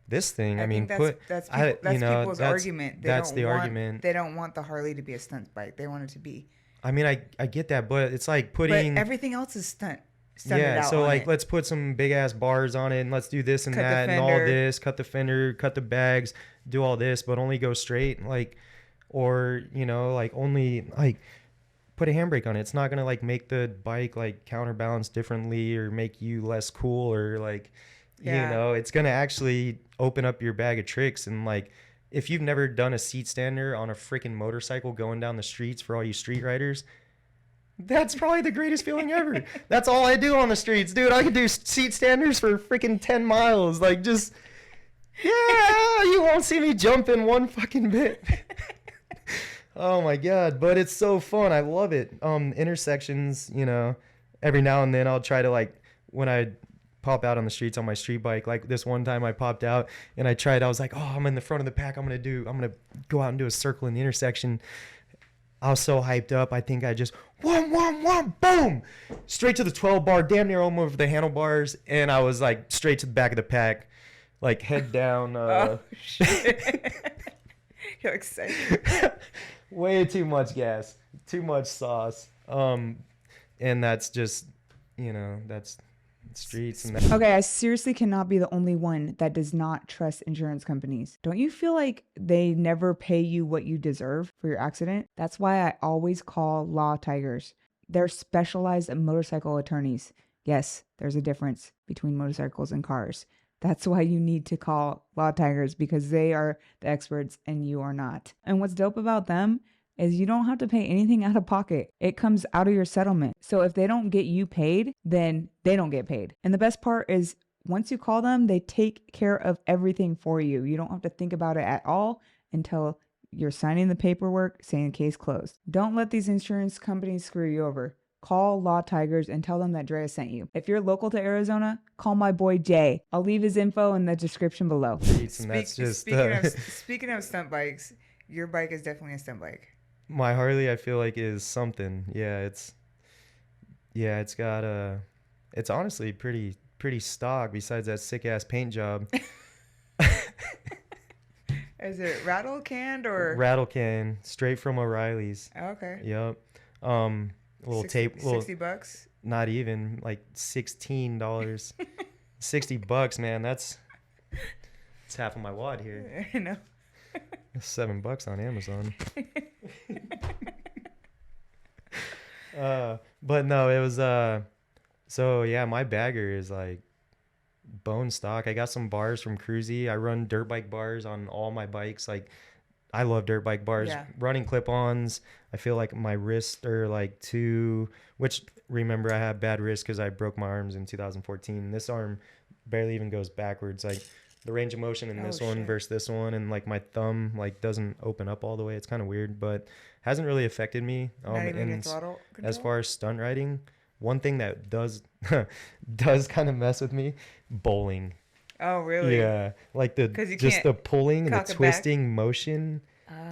this thing. That's people's argument. Argument. They don't want the Harley to be a stunt bike. They want it to be. I get that, but it's like putting. But everything else is stunt. Yeah, so like, let's put some big ass bars on it, and let's do this and that and all this. Cut the fender, cut the bags, do all this, but only go straight. Like, or like, only like put a handbrake on it. It's not gonna, like, make the bike, like, counterbalance differently or make you less cool, or like. It's going to actually open up your bag of tricks. And, like, if you've never done a seat stander on a freaking motorcycle going down the streets, for all you street riders, that's probably the greatest feeling ever. That's all I do on the streets, dude. I could do seat standers for freaking 10 miles. Like, just, yeah, you won't see me jumping one fucking bit. Oh my God. But it's so fun. I love it. Intersections, every now and then I'll try to, like, when I pop out on the streets on my street bike, like this one time I popped out and I was like, oh, I'm in the front of the pack, I'm gonna go out and do a circle in the intersection. I was so hyped up, I think I just one boom straight to the 12 bar, damn near almost over the handlebars, and I was like straight to the back of the pack, like head down. Oh shit. You're excited. Way too much gas, too much sauce, and that's just, that's streets and that. Okay, I seriously cannot be the only one that does not trust insurance companies. Don't you feel like they never pay you what you deserve for your accident? That's why I always call Law Tigers. They're specialized motorcycle attorneys. Yes, there's a difference between motorcycles and cars. That's why you need to call Law Tigers, because they are the experts and you are not. And what's dope about them is you don't have to pay anything out of pocket. It comes out of your settlement. So if they don't get you paid, then they don't get paid. And the best part is, once you call them, they take care of everything for you. You don't have to think about it at all until you're signing the paperwork saying case closed. Don't let these insurance companies screw you over. Call Law Tigers and tell them that Drea sent you. If you're local to Arizona, call my boy Jay. I'll leave his info in the description below. Speaking of stunt bikes, your bike is definitely a stunt bike. My Harley, I feel like, is something. It's got it's honestly pretty stock, besides that sick ass paint job. Is it rattle canned or rattle can, straight from O'Reilly's? Oh, okay. Yep. Little 60, tape, little, $60. Not even, like $16. $60, man. That's half of my wad here. I know. $7 on Amazon. But no, it was so yeah, my bagger is like bone stock. I got some bars from Cruzy. I run dirt bike bars on all my bikes. Like, I love dirt bike bars. Yeah. Running clip-ons, I feel like my wrists are like which, remember, I have bad wrists because I broke my arms in 2014. This arm barely even goes backwards. Like, the range of motion in Oh, this one shit. versus this one, and like my thumb like doesn't open up all the way. It's kind of weird, but hasn't really affected me. Not even your And throttle as control? far as stunt riding, one thing that does does kind of mess with me, bowling. Oh, really? Yeah, like the 'Cause you just can't the pulling and cock the it back? twisting motion,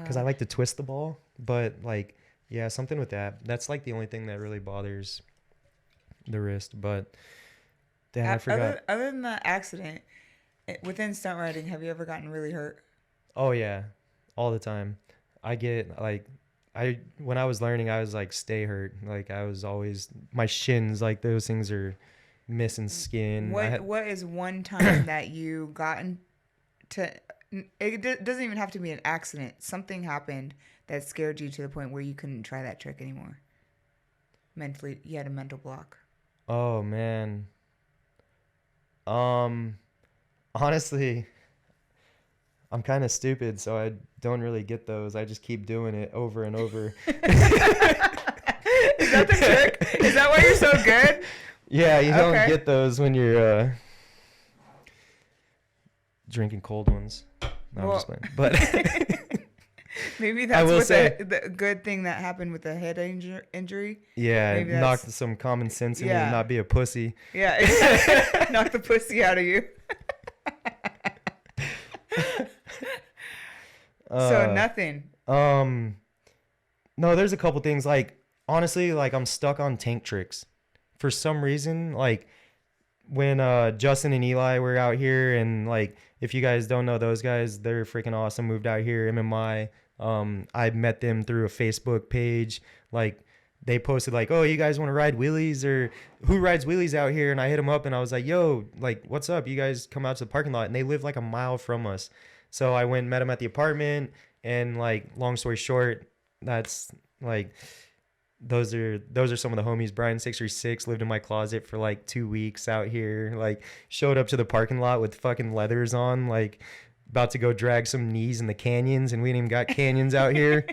because I Oh. like to twist the ball, but like yeah, something with that. That's like the only thing that really bothers the wrist. But damn, I forgot. Other than the accident, within stunt riding, have you ever gotten really hurt? Oh yeah, all the time. I get like I when I was learning, I was like stay hurt. Like I was always my shins, like those things are missing skin. I had What is one time that you gotten to? Doesn't even have to be an accident. Something happened that scared you to the point where you couldn't try that trick anymore. Mentally, you had a mental block. oh man. Um honestly, I'm kind of stupid, so I don't really get those. I just keep doing it over and over. Is that the trick? Is that why you're so good? Yeah, you don't Okay. get those when you're drinking cold ones. No, I'm Well- just playing. But Maybe that's will what say- the good thing that happened with the head injury. yeah, Maybe it knocked that's- some common sense in me Yeah. and not be a pussy. Yeah, exactly. Knock the pussy out of you. So nothing. No, there's a couple things. Like honestly, like I'm stuck on tank tricks for some reason. Like when Justin and Eli were out here, and like if you guys don't know those guys, they're freaking awesome. Moved out here, MMI. I met them through a Facebook page. Like they posted like, oh, you guys want to ride wheelies, or who rides wheelies out here? And I hit them up and I was like, yo, like what's up? You guys come out to the parking lot. And they live like a mile from us. So I went and met them at the apartment, and like long story short, that's like those are some of the homies. Brian 636 lived in my closet for like 2 weeks out here. Like showed up to the parking lot with fucking leathers on, like about to go drag some knees in the canyons, and we ain't even got canyons out here.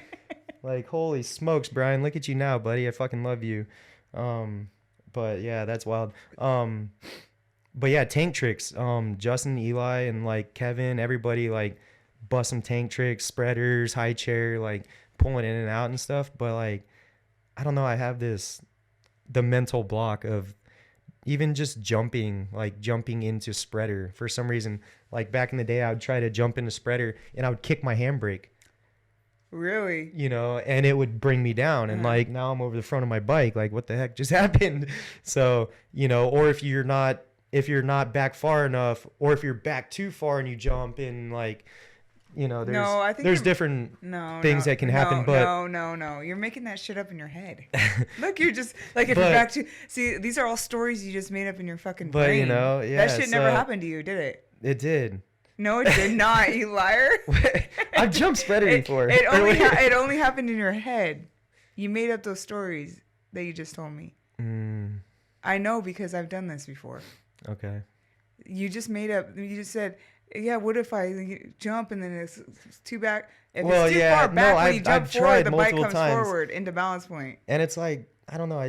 Like holy smokes, Brian, look at you now, buddy. I fucking love you. But yeah, that's wild. But yeah, tank tricks. Justin, Eli, and like Kevin, everybody like bust some tank tricks, spreaders, high chair, like pulling in and out and stuff. But like, I don't know. I have the mental block of even just jumping into spreader for some reason. Like back in the day, I would try to jump into spreader and I would kick my handbrake, Really? and it would bring me down. And like now I'm over the front of my bike. Like what the heck just happened? So, or if you're not back far enough, or if you're back too far and you jump in, like, there's No, I think there's you're- different No, things no, that can happen, no, but no. You're making that shit up in your head. Look, you're just like if you're But- back to see. These are all stories you just made up in your fucking But, brain. yeah, that shit never so- happened to you, did it? it did. No, it did not. You liar. I've jumped spreader before. It only happened in your head. You made up those stories that you just told me. I know because I've done this before. Okay. You just made up. You just said, "Yeah, what if I jump and then it's too back? If Well, it's too yeah, far back no, when you I've jump forward, tried the bike multiple comes times. forward into balance point." And it's like, I don't know.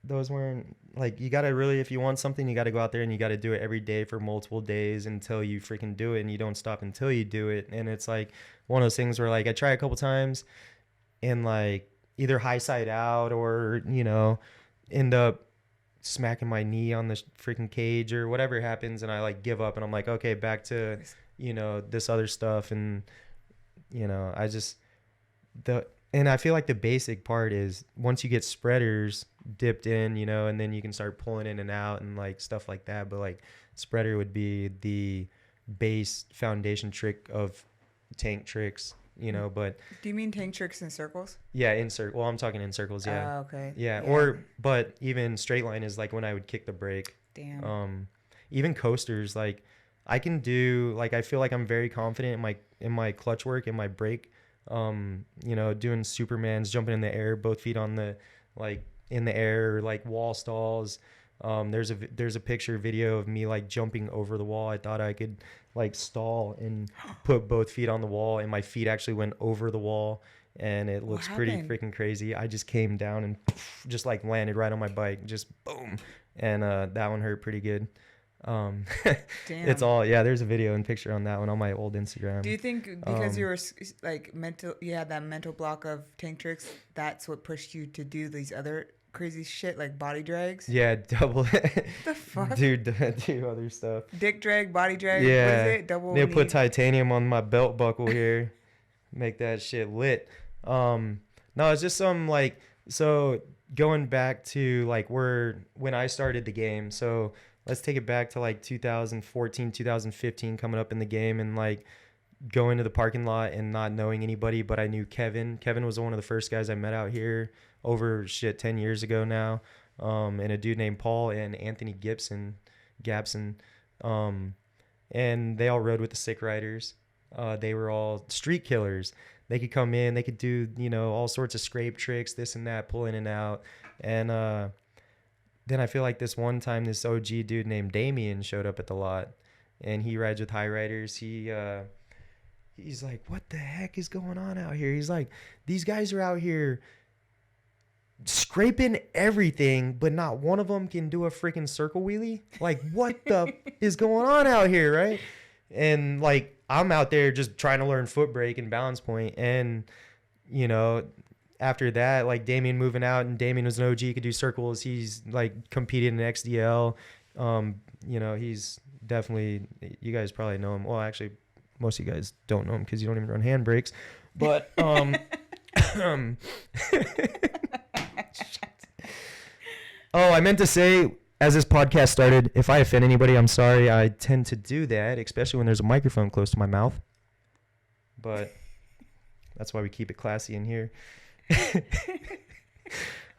Those weren't like, you got to really, if you want something, you got to go out there and you got to do it every day for multiple days until you freaking do it, and you don't stop until you do it. And it's like one of those things where like I try a couple times and like either high side out or, end up smacking my knee on the freaking cage or whatever happens. And I like give up and I'm like, okay, back to, this other stuff. And, I just, and I feel like the basic part is once you get spreaders dipped in, and then you can start pulling in and out and like stuff like that. But like spreader would be the base foundation trick of tank tricks, but Do you mean tank tricks in circles? yeah, well, I'm talking in circles. Yeah. Okay. Yeah. But even straight line is like when I would kick the brake. Damn. Even coasters, like I can do, like, I feel like I'm very confident in my clutch work and my brake, doing Supermans, jumping in the air, both feet on the, like in the air, like wall stalls. There's a picture video of me like jumping over the wall. I thought I could like stall and put both feet on the wall, and my feet actually went over the wall, and it looks pretty happened? freaking crazy. I just came down and just like landed right on my bike, just boom, and that one hurt pretty good. Um, Damn. it's all, yeah, there's a video and picture on that one on my old Instagram. Do you think because you were like you had that mental block of tank tricks, that's what pushed you to do these other crazy shit like body drags? Yeah, double. The fuck? Dude, do other stuff. Dick drag, body drag, Yeah. what is it? Double They knee? put titanium on my belt buckle here. Make that shit lit. No, it's just some like, so going back to like when I started the game. So let's take it back to like 2014, 2015, coming up in the game and like going to the parking lot and not knowing anybody, but I knew Kevin. Kevin was one of the first guys I met out here over 10 years ago now. And a dude named Paul and Anthony Gabson. And they all rode with the Sick Riders. They were all street killers. They could come in, they could do, all sorts of scrape tricks, this and that, pull in and out. And then I feel like this one time, this OG dude named Damien showed up at the lot, and he rides with high riders. He's like, what the heck is going on out here? He's like, these guys are out here scraping everything, but not one of them can do a freaking circle wheelie. Like, what the is going on out here, right? And like, I'm out there just trying to learn Footbreak and balance point. And, after that, like Damien moving out, and Damien was an OG, could do circles. He's like competed in XDL. He's definitely, you guys probably know him. Well, actually, most of you guys don't know him because you don't even run Handbrakes. But, oh, I meant to say, as this podcast started, if I offend anybody, I'm sorry. I tend to do that, especially when there's a microphone close to my mouth. But that's why we keep it classy in here.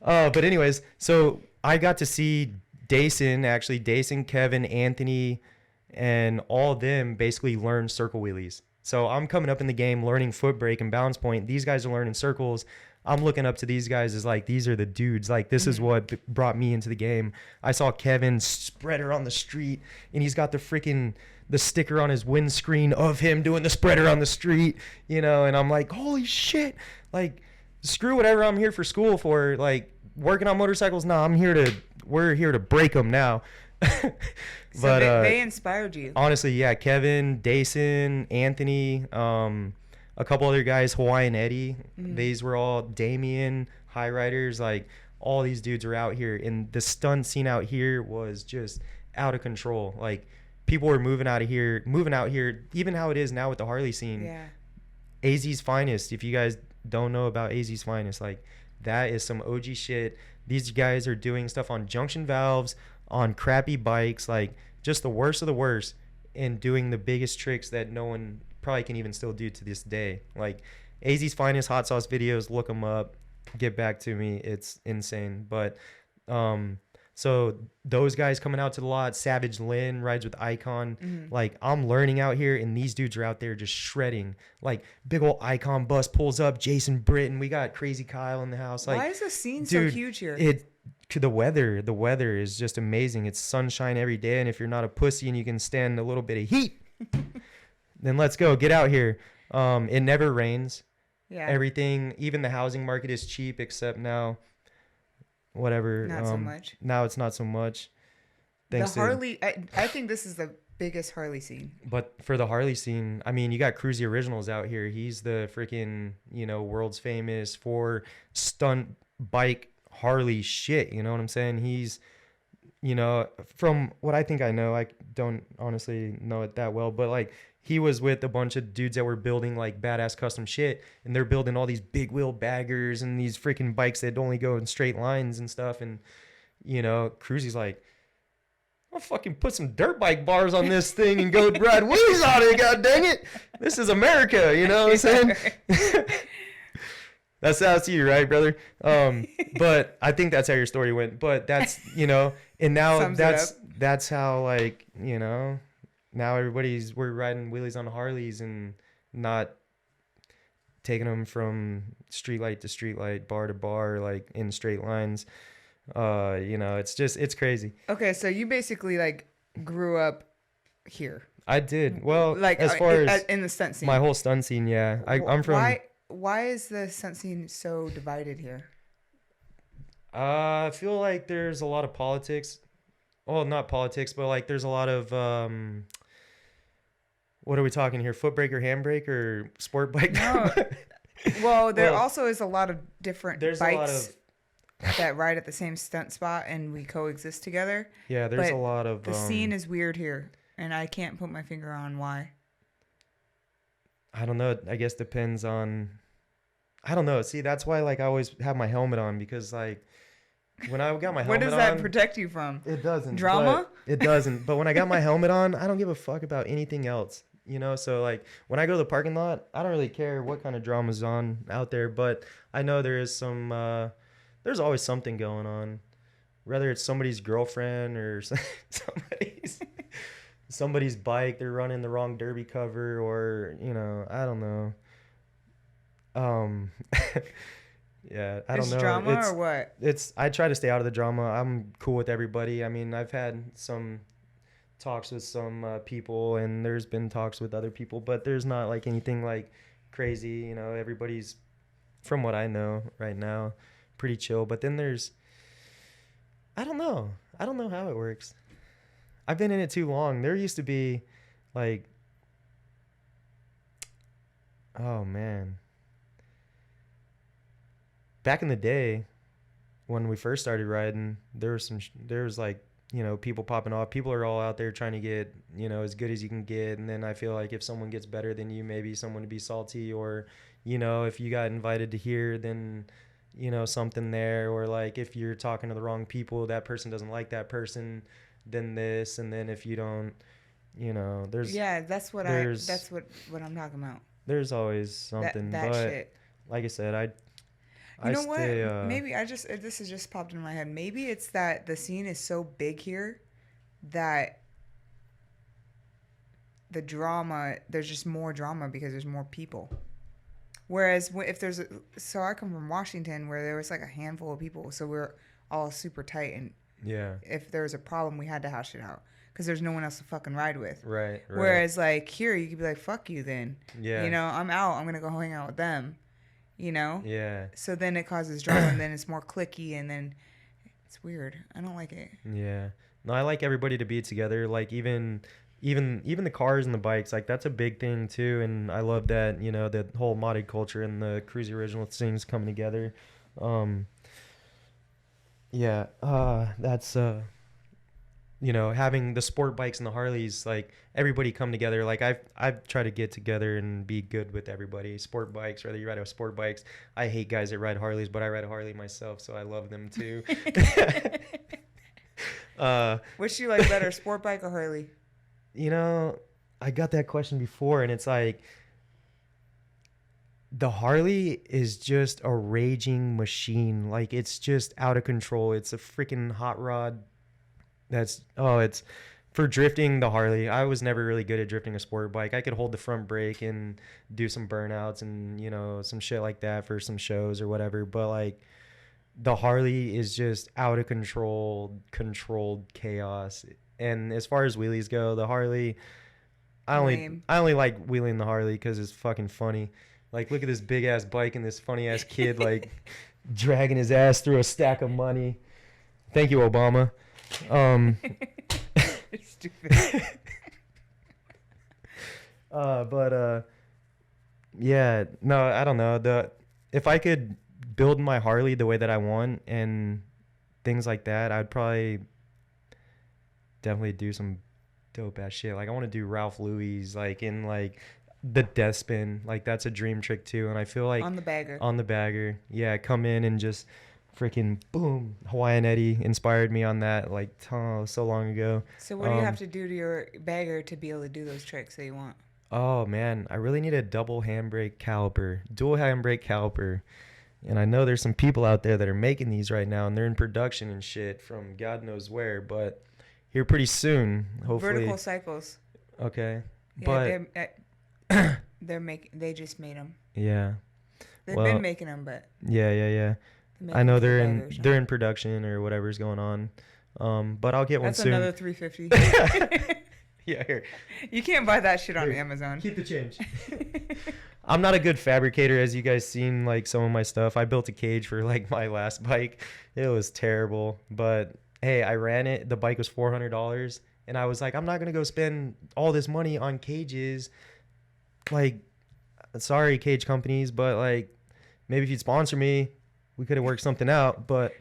But anyways, so I got to see Dason, Kevin, Anthony, and all of them basically learn circle wheelies. So I'm coming up in the game learning Footbreak and balance point. These guys are learning circles. I'm looking up to these guys as like, these are the dudes. Like, this is what brought me into the game. I saw Kevin spreader on the street, and he's got the sticker on his windscreen of him doing the spreader on the street, and I'm like, holy shit. Like, screw whatever I'm here for school for. Like, working on motorcycles, no, we're here to break them now. But they inspired you. Honestly, yeah. Kevin, Dason, Anthony, a couple other guys, Hawaiian Eddie. These were all Damien, high riders. Like, all these dudes are out here, and the stunt scene out here was just out of control. Like, people were moving out here, even how it is now with the Harley scene. Yeah. AZ's Finest. If you guys don't know about AZ's Finest, like, that is some OG shit. These guys are doing stuff on junction valves, on crappy bikes, like just the worst of the worst, and doing the biggest tricks that no one probably can even still do to this day. Like, AZ's Finest hot sauce videos, look them up, get back to me. It's insane. But so those guys coming out to the lot, Savage Lynn rides with Icon. Like, I'm learning out here, and these dudes are out there just shredding. Like, big old Icon bus pulls up, Jason Britton. We got Crazy Kyle in the house. Like, why is the scene so huge here? The weather is just amazing. It's sunshine every day, and if you're not a pussy and you can stand a little bit of heat, then let's go. Get out here. It never rains. Yeah. Everything, even the housing market is cheap, except now, whatever. Not so much. Now it's not so much. The Harley, I think this is the biggest Harley scene. But for the Harley scene, I mean, you got Cruzy Originals out here. He's the freaking, world's famous for stunt bike Harley shit. You know what I'm saying? He's, from what I think I know, I don't honestly know it that well, but like, he was with a bunch of dudes that were building like badass custom shit, and they're building all these big wheel baggers and these freaking bikes that only go in straight lines and stuff. And, Cruzy's like, I'll fucking put some dirt bike bars on this thing and go ride wheelies on it. God dang it. This is America. You know what I'm saying? That's how it's you, right, brother? But I think that's how your story went. But that's, and now that's how, like, now we're riding wheelies on Harleys and not taking them from street light to street light, bar to bar, like in straight lines. It's crazy. Okay, so you basically like grew up here. I did. Well, like as far as in the stunt scene. My whole stunt scene, yeah. I'm from. Why is the stunt scene so divided here? I feel like there's a lot of politics well, not politics, but like there's a lot of what are we talking here? Footbrake or handbrake or sport bike? No. Well, there Well, also is a lot of different there's a lot bikes of that ride at the same stunt spot and we coexist together. yeah, there's a But lot of the scene is weird here, and I can't put my finger on why. I don't know. I guess depends on. I don't know. See, that's why like I always have my helmet on because like when I got my What helmet does that on, protect you from? it doesn't. Drama? But it doesn't. But when I got my helmet on, I don't give a fuck about anything else. You know, so like when I go to the parking lot, I don't really care what kind of drama's on out there. But I know there is some. There's always something going on, whether it's somebody's girlfriend or somebody's bike. They're running the wrong derby cover, or you know, I don't know. Um, yeah, I don't know. Drama or what? I try to stay out of the drama. I'm cool with everybody. I mean, I've had some talks with some people, and there's been talks with other people, but there's not like anything like crazy. You know, everybody's, from what I know right now, pretty chill. But then there's, I don't know. I don't know how it works. I've been in it too long. There used to be like, oh man. Back in the day when we first started riding, there was like, you know, people popping off. People are all out there trying to get, you know, as good as you can get. And then I feel like if someone gets better than you, maybe someone to be salty, or, you know, if you got invited to here, then, you know, something there. Or like if you're talking to the wrong people, that person doesn't like that person, then this. And then if you don't, you know, that's what I'm talking about. There's always something. That but shit. like I said, You know what? Maybe this has just popped in my head. Maybe it's that the scene is so big here that the drama, there's just more drama because there's more people. Whereas so I come from Washington where there was like a handful of people, so we're all super tight, and yeah, if there was a problem, we had to hash it out because there's no one else to fucking ride with. Right. Whereas like here, you could be like, fuck you then. Yeah. You know, I'm out. I'm gonna go hang out with them. You know? Yeah. So then it causes drama, and then it's more cliquey, and then it's weird. I don't like it. Yeah. No, I like everybody to be together. Like even the cars and the bikes, like that's a big thing too. And I love that, you know, the whole modded culture and the Cruisy Original things coming together. Yeah. That's you know, having the sport bikes and the Harleys, like everybody come together. Like I've tried to get together and be good with everybody. Sport bikes, whether you ride a sport bikes. I hate guys that ride Harleys, but I ride a Harley myself, so I love them too. Which do you like better, sport bike or Harley? You know, I got that question before, and it's like the Harley is just a raging machine. Like it's just out of control. It's a freaking hot rod. It's for drifting the Harley. I was never really good at drifting a sport bike. I could hold the front brake and do some burnouts and, you know, some shit like that for some shows or whatever. But like the Harley is just out of controlled chaos. And as far as wheelies go, the Harley, I only like wheeling the Harley because it's fucking funny. Like look at this big ass bike and this funny ass kid like dragging his ass through a stack of money. Thank you, Obama. Stupid. Yeah, no, I don't know. If I could build my Harley the way that I want and things like that, I'd probably definitely do some dope ass shit. Like I want to do Ralph Louis, like in like the death spin. Like that's a dream trick too. And I feel like on the bagger. Yeah, come in and just freaking boom. Hawaiian Eddie inspired me on that like so long ago. So what do you have to do to your bagger to be able to do those tricks that you want? Oh man, I really need a dual handbrake caliper. And I know there's some people out there that are making these right now, and they're in production and shit from God knows where, but here pretty soon, hopefully. Vertical cycles. Okay. Yeah, but they just made them. Yeah. They've been making them, but yeah. I know they're in production or whatever's going on. But I'll get one soon. That's another $350. Yeah, here. You can't buy that shit on Amazon. Keep the change. I'm not a good fabricator, as you guys seen like some of my stuff. I built a cage for like my last bike. It was terrible, but hey, I ran it. The bike was $400, and I was like, I'm not gonna go spend all this money on cages. Like, sorry, cage companies, but like, maybe if you'd sponsor me, we could have worked something out. But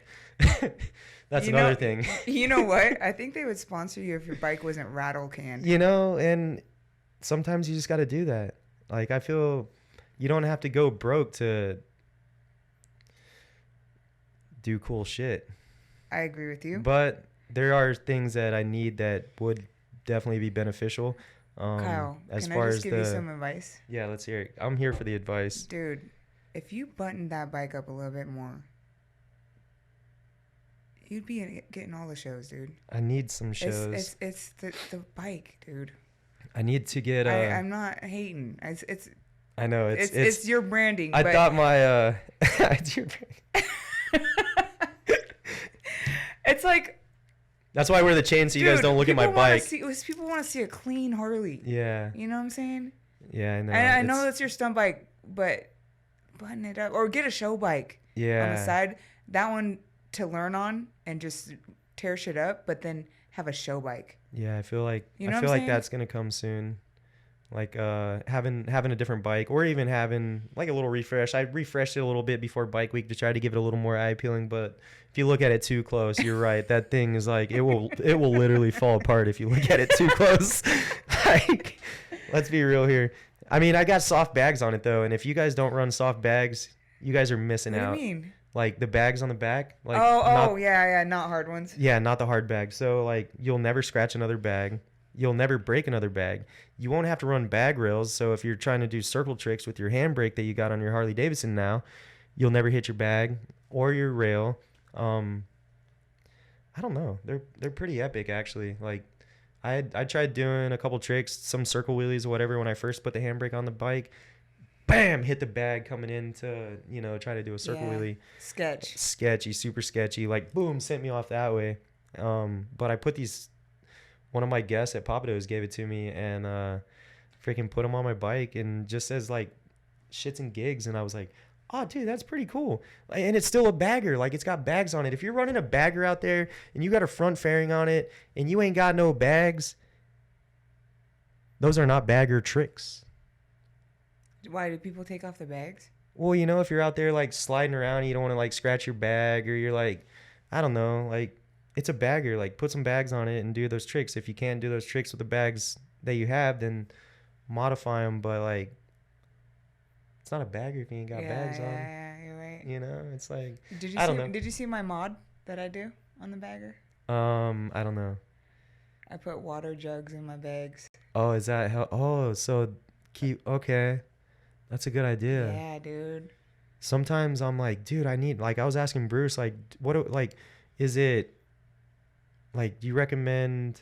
that's another thing. You know what? I think they would sponsor you if your bike wasn't rattle canned. You know, and sometimes you just got to do that. Like, I feel you don't have to go broke to do cool shit. I agree with you. But there are things that I need that would definitely be beneficial. Kyle, as can far I just as give you some advice? Yeah, let's hear it. I'm here for the advice. Dude, if you buttoned that bike up a little bit more, you'd be getting all the shows, dude. I need some shows. It's the bike, dude. I need to get. I'm not hating. I know it's your branding. I thought my it's your branding. It's like. That's why I wear the chain so you guys don't look at my bike. People want to see a clean Harley. Yeah. You know what I'm saying? Yeah, I know. I know that's your stunt bike, but button it up or get a show bike. Yeah. On the side, that one to learn on and just tear shit up, but then have a show bike. Yeah, I feel like saying? that's gonna come soon. Like having a different bike or even having like a little refresh. I refreshed it a little bit before bike week to try to give it a little more eye appealing, but if you look at it too close, you're right. That thing is like it will literally fall apart if you look at it too close. Like, let's be real here. I mean, I got soft bags on it though, and if you guys don't run soft bags, you guys are missing out. What do you mean? Like the bags on the back. Like yeah, not hard ones. Yeah, not the hard bag. So like you'll never scratch another bag. You'll never break another bag. You won't have to run bag rails. So if you're trying to do circle tricks with your handbrake that you got on your Harley-Davidson now, you'll never hit your bag or your rail. I don't know. They're pretty epic actually. Like I tried doing a couple tricks, some circle wheelies or whatever when I first put the handbrake on the bike. Bam! Hit the bag coming in to, try to do a circle wheelie. Sketchy, super sketchy. Like, boom, sent me off that way. But I put these, one of my guests at Papados gave it to me and freaking put them on my bike and just says, like, shits and gigs. And I was like, oh, dude, that's pretty cool. And it's still a bagger. Like, it's got bags on it. If you're running a bagger out there and you got a front fairing on it and you ain't got no bags, those are not bagger tricks. Why do people take off the bags? Well, if you're out there like sliding around and you don't want to like scratch your bag or you're like, I don't know, like it's a bagger, like put some bags on it and do those tricks. If you can't do those tricks with the bags that you have, then modify them. But like, it's not a bagger if you ain't got bags on. Yeah, you're right. It's like, I don't know. Did you see my mod that I do on the bagger? I don't know. I put water jugs in my bags. Oh, is that how? Oh, so okay. That's a good idea. Yeah, dude. Sometimes I'm like, dude, I need, like, I was asking Bruce, like, is it, like, do you recommend,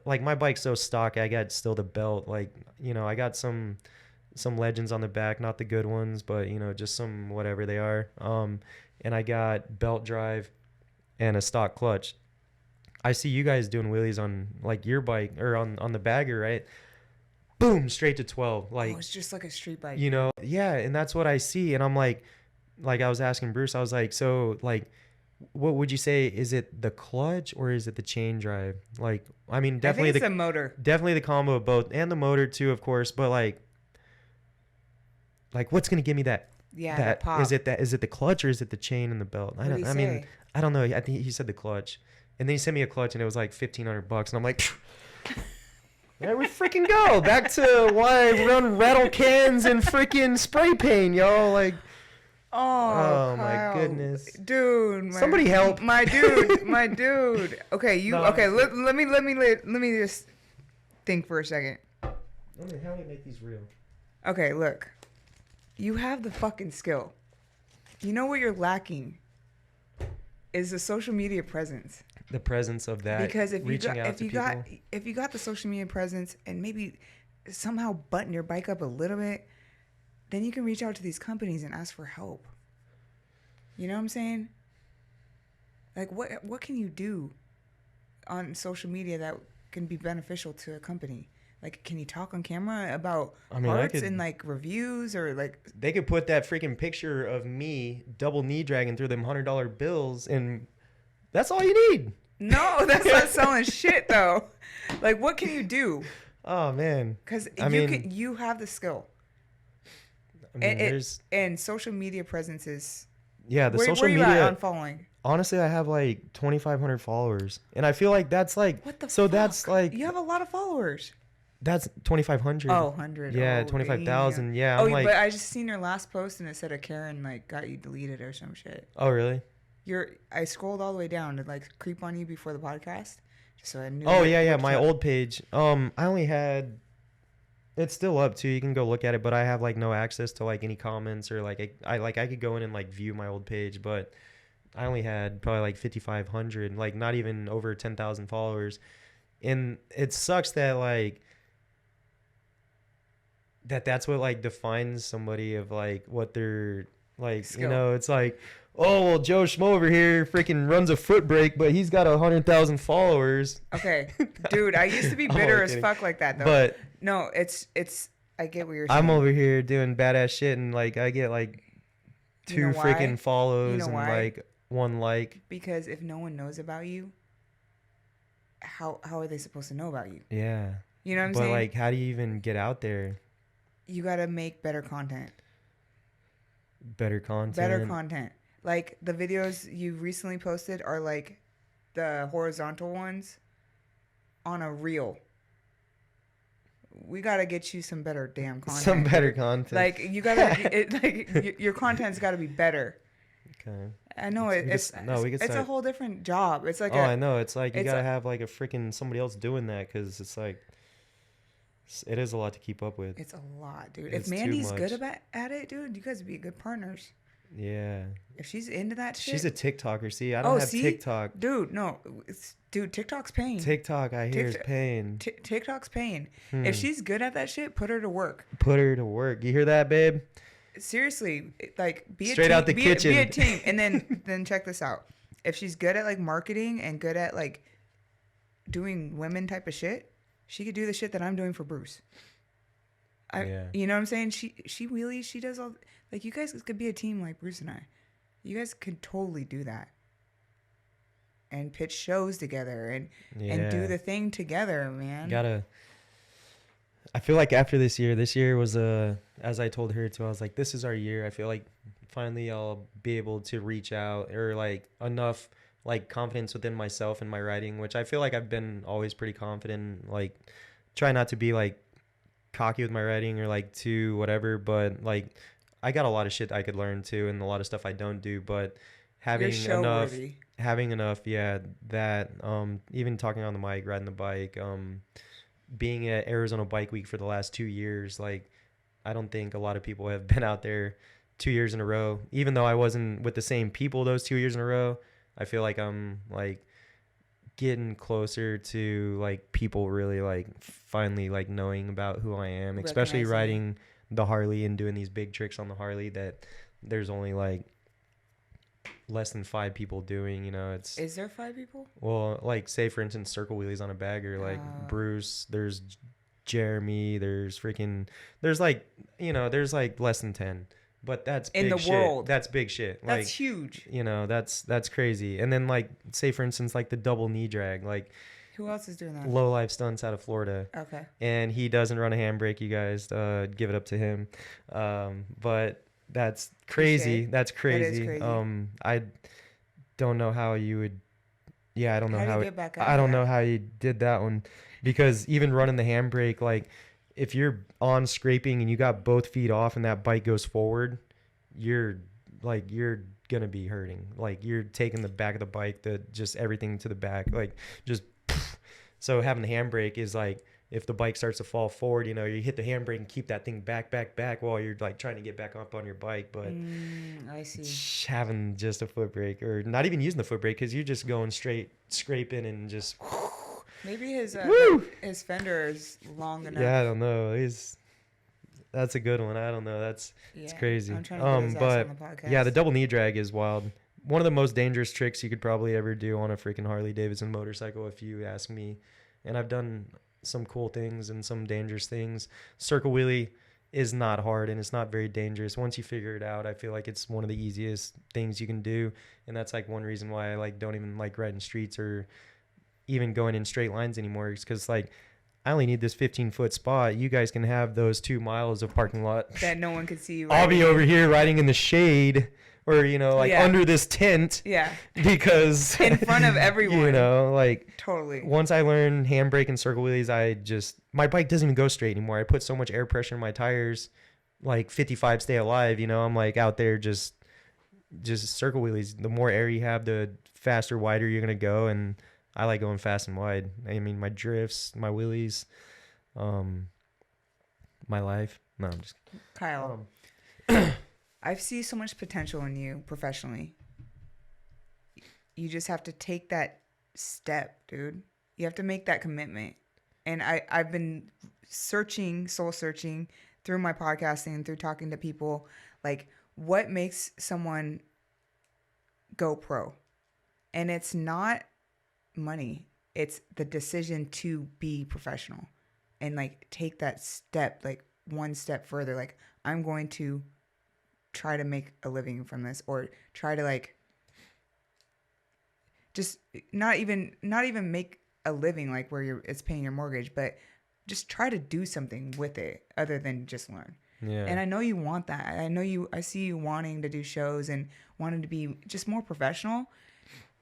like, my bike's so stock, I got still the belt, like, I got some legends on the back, not the good ones, but, just some whatever they are. And I got belt drive and a stock clutch. I see you guys doing wheelies on, like, your bike, or on the bagger, right? Boom, straight to 12. Like, it's just like a street bike. Yeah, and that's what I see. And I'm like I was asking Bruce, I was like, so like, what would you say? Is it the clutch or is it the chain drive? Like, I mean, definitely the motor. Definitely the combo of both, and the motor too, of course. But like what's gonna give me that? Yeah, that pop. Is it the clutch or is it the chain and the belt? I mean, I don't know. I think he said the clutch, and then he sent me a clutch, and it was like $1,500, and I'm like. There we freaking go. Back to why I run rattle cans and freaking spray paint, y'all. Like, oh my goodness, dude! Somebody help, my dude. Okay, okay. Let me just think for a second. How do we make these real? Okay, look. You have the fucking skill. You know what you're lacking is the social media presence. The presence of that, because if you got the social media presence and maybe somehow button your bike up a little bit, then you can reach out to these companies and ask for help. You know what I'm saying? Like, what can you do on social media that can be beneficial to a company? Like, can you talk on camera about I mean, parts and like reviews or like? they could put that freaking picture of me double knee dragging through them $100 bills, and that's all you need. No, that's not selling shit though. Like, what can you do? Oh man, Because I mean, you have the skill. I mean, And social media presence is. yeah, the Where social you media. at on following? Honestly, I have like 2,500 followers, and I feel like that's like What the so fuck? that's like You have a lot of followers. that's 2,500. Oh, 100. Yeah, Oh, 25,000. Yeah, Oh, I'm like, but I just seen your last post and it said a Karen like got you deleted or some shit. oh really? I scrolled all the way down to like creep on you before the podcast, just so I knew. Oh yeah, my old page. I only had. It's still up too. You can go look at it, but I have like no access to like any comments or like I could go in and like view my old page, but I only had probably like 5,500, like not even over 10,000 followers, and it sucks that like that's what like defines somebody of like what they're like. Skill. You know, it's like, oh well, Joe Schmo over here freaking runs a Footbreak, but he's got 100,000 followers. Okay, dude, I used to be I'm bitter only as kidding. fuck like that though. But No, it's. I get what you're saying. I'm over here doing badass shit, and like I get like You 2 know why? freaking follows You know and why? like 1 like. Because if no one knows about you, how are they supposed to know about you? Yeah. You know what I'm But saying? like, how do you even get out there? You gotta make better content. Better content. Better content. Like the videos you recently posted are like the horizontal ones on a reel. We gotta get you some better damn content. Some better content. Like you gotta, your content's gotta be better. Okay. I know it's a start. whole different job. It's like I know. It's like you it's gotta a- have like a freaking somebody else doing that, because it's like it is a lot to keep up with. it's a lot, dude. It's If too Mandy's good much. at it, dude, you guys would be good partners. Yeah. If she's into that shit, She's a TikToker. See, I don't have see? TikTok. Dude, no, dude, TikTok's pain. TikTok, I hear, is pain. TikTok's pain. If she's good at that shit, put her to work. Put her to work. You hear that, babe? Seriously, like be Straight a team, out the kitchen. Be a team, and then check this out. If she's good at like marketing and good at like doing women type of shit, she could do the shit that I'm doing for Bruce. Yeah. You know what I'm saying? She wheelies. She does all like you guys could be a team like Bruce and I. You guys could totally do that. And pitch shows together and do the thing together, man. I feel like after this year was as I told her too, I was like, this is our year. I feel like finally I'll be able to reach out, or like enough like confidence within myself and my writing, which I feel like I've been always pretty confident. Like, try not to be like cocky with my writing or like too whatever, but like I got a lot of shit I could learn too, and a lot of stuff I don't do, but having enough, yeah, that even talking on the mic, riding the bike, being at Arizona Bike Week for the last 2 years, like I don't think a lot of people have been out there 2 years in a row. Even though I wasn't with the same people those 2 years in a row, I feel like I'm like getting closer to like people really like finally like knowing about who I am, especially riding the Harley and doing these big tricks on the Harley that there's only like less than 5 people doing. You know, Is there 5 people? Well, like say for instance circle wheelies on a bagger, like Bruce, there's Jeremy, there's like, you know, there's like less than 10, but that's big in the shit. world. That's big shit. That's like, huge. You know, that's crazy. And then like say for instance like the double knee drag, like who else is doing that? Low Life Stunts out of Florida. Okay. And he doesn't run a handbrake. You guys give it up to him. But that's crazy. That's crazy. That is crazy. I don't know how you would. Yeah, I don't know how. I don't know how you did that one, because even running the handbrake, like if you're on scraping and you got both feet off and that bike goes forward, you're gonna be hurting. Like you're taking the back of the bike, just everything to the back, like just. So having the handbrake is like, if the bike starts to fall forward, you know, you hit the handbrake and keep that thing back while you're like trying to get back up on your bike. But I see. Having just a foot brake, or not even using the foot brake, because you're just going straight scraping and just. Maybe his fender is long enough. Yeah, I don't know. That's a good one. I don't know. It's crazy. I'm trying to get his ass on the podcast. Yeah, the double knee drag is wild. One of the most dangerous tricks you could probably ever do on a freaking Harley-Davidson motorcycle, if you ask me. And I've done some cool things and some dangerous things. Circle wheelie is not hard and it's not very dangerous. Once you figure it out, I feel like it's one of the easiest things you can do. And that's like one reason why I like don't even like riding streets or even going in straight lines anymore. It's because like I only need this 15-foot spot. You guys can have those 2 miles of parking lot that no one can see you. I'll be over here riding in the shade or, you know, like under this tent. Yeah. Because in front of everyone. You know, like totally. Once I learned handbrake and circle wheelies, my bike doesn't even go straight anymore. I put so much air pressure in my tires, like 55 stay alive, you know, I'm like out there just circle wheelies. The more air you have, the faster, wider you're going to go. And I like going fast and wide. I mean, my drifts, my wheelies, my life. No, I'm just kidding. Kyle. I see so much potential in you professionally. You just have to take that step, dude. You have to make that commitment. And I've been soul searching through my podcasting and through talking to people, like what makes someone go pro? And it's not money. It's the decision to be professional and like take that step, like one step further. Like I'm going to try to make a living from this, or try to like just not even make a living like where it's paying your mortgage, but just try to do something with it other than just learn. Yeah. And I know you want that. I see you wanting to do shows and wanting to be just more professional.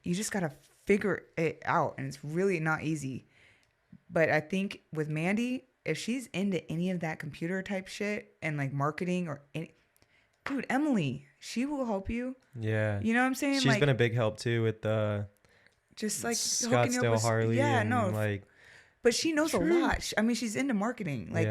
You just got to figure it out, and it's really not easy. But I think with Mandy, if she's into any of that computer type shit and like marketing or any, dude, Emily, she will help you. Yeah. You know what I'm saying? She's like, been a big help too with just like Scottsdale Harley. Yeah, and no. Like, but she knows a lot. I mean, she's into marketing. Like,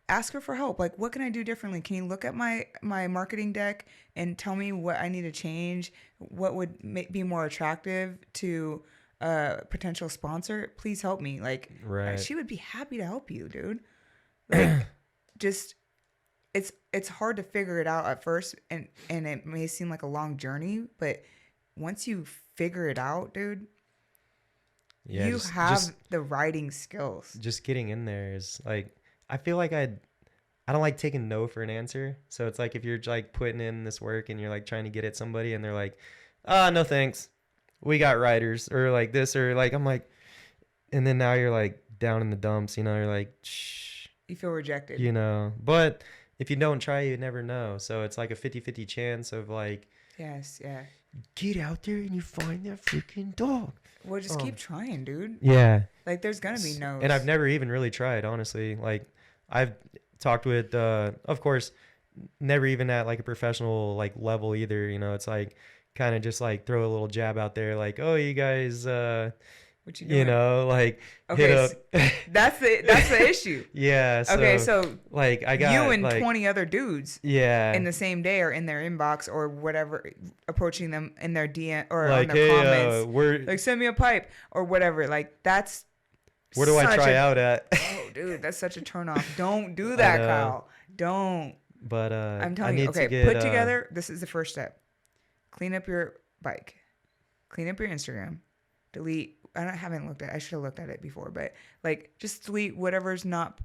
ask her for help. Like, what can I do differently? Can you look at my marketing deck and tell me what I need to change? What would be more attractive to a potential sponsor? Please help me. Like, she would be happy to help you, dude. Like, just it's hard to figure it out at first, and it may seem like a long journey, but once you figure it out, dude, you have the riding skills. Just getting in there is like, I feel like I don't like taking no for an answer. So it's like if you're like putting in this work and you're like trying to get at somebody and they're like, no thanks, we got riders, or like this, or like I'm like, and then now you're like down in the dumps, you know, you're like, shh. You feel rejected. You know, but if you don't try, you never know. So it's like a 50-50 chance of like, yes, yeah. Get out there and you find that freaking dog. Well, just keep trying, dude. Yeah. Like, there's gonna be no's. And I've never even really tried, honestly. Like, I've talked with, of course, never even at like a professional like level either. You know, it's like kind of just like throw a little jab out there, like, oh, you guys, what you doing? You know, like, okay, hit up. That's the issue. Yeah. So, okay, so like I got you and like, 20 other dudes. Yeah. In the same day or in their inbox or whatever, approaching them in their DM or like, on their comments. We're like, send me a pipe or whatever. Like, that's. Where do I try out at? Oh, dude, that's such a turnoff. Don't do that, Kyle. Don't. But I'm telling you. Okay, put together. This is the first step. Clean up your bike. Clean up your Instagram. Delete. I haven't looked at it. I should have looked at it before, but like just delete whatever's not,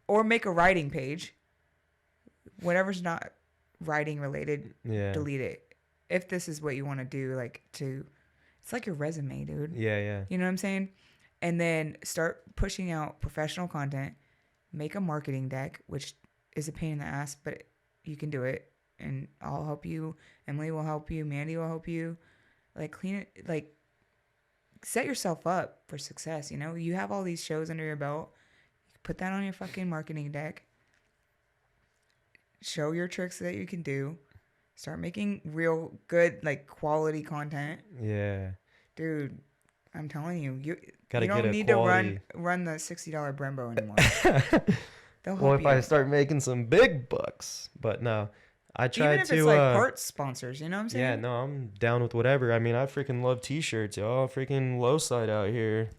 or make a writing page. Whatever's not writing related, delete it. If this is what you want to do, like it's like your resume, dude. Yeah, yeah. You know what I'm saying? And then start pushing out professional content. Make a marketing deck, which is a pain in the ass, but you can do it. And I'll help you. Emily will help you. Mandy will help you. Like clean it, like. Set yourself up for success. You know, you have all these shows under your belt. Put that on your fucking marketing deck. Show your tricks that you can do. Start making real good, like quality content. Yeah. Dude, I'm telling you, you don't need to run the $60 Brembo anymore. They'll help well, if you. I start making some big bucks, but no. I tried even if to it's like parts sponsors, you know what I'm saying? Yeah, no, I'm down with whatever. I mean, I freaking love t-shirts, y'all. Freaking low side out here,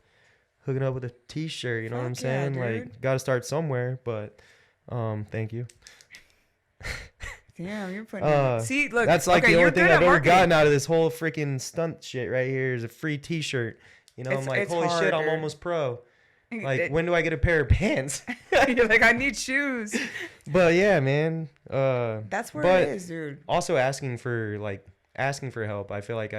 hooking up with a t-shirt. You know what I'm saying? Yeah, like, got to start somewhere. But, thank you. Damn, you're putting. See, look, that's like the only thing I've ever gotten out of this whole freaking stunt shit right here is a free t-shirt. You know, I'm like, holy shit, I'm almost pro. Like, when do I get a pair of pants? You're like, I need shoes. But yeah, man. That's where it is, dude. Also asking for help. I feel like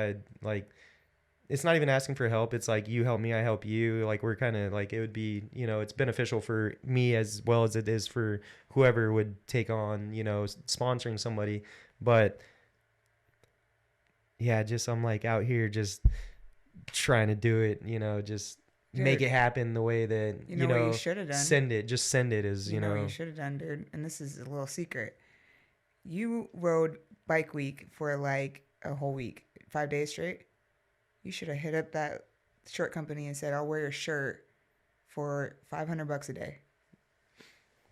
it's not even asking for help. It's like, you help me, I help you. Like, we're kind of like, it would be, it's beneficial for me as well as it is for whoever would take on, sponsoring somebody. But yeah, just, I'm like out here just trying to do it, just dude, make it happen the way that, what you should have done. Send it as, you know what you should have done, dude. And this is a little secret. You rode bike week for like a whole week, 5 days straight. You should have hit up that shirt company and said, I'll wear your shirt for $500 a day.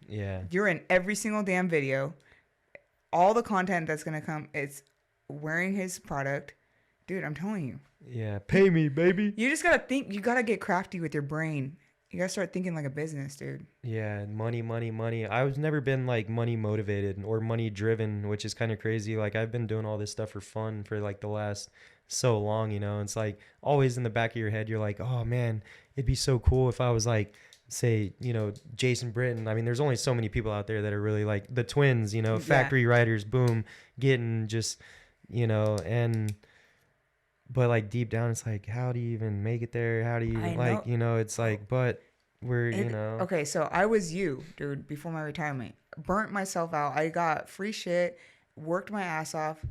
Yeah. You're in every single damn video. All the content that's going to come, it's wearing his product. Dude, I'm telling you. Yeah. Pay me, baby. You just got to think. You got to get crafty with your brain. You got to start thinking like a business, dude. Yeah. Money. I've never been like money motivated or money driven, which is kind of crazy. Like, I've been doing all this stuff for fun for like the last so long, It's like always in the back of your head. You're like, oh man, it'd be so cool if I was like, say, Jason Britton. I mean, there's only so many people out there that are really like the twins, factory riders, boom, getting just, but like deep down, it's like, how do you even make it there? How do you it's like, but we're, Okay, so I was you, dude, before my retirement. Burnt myself out. I got free shit, worked my ass off,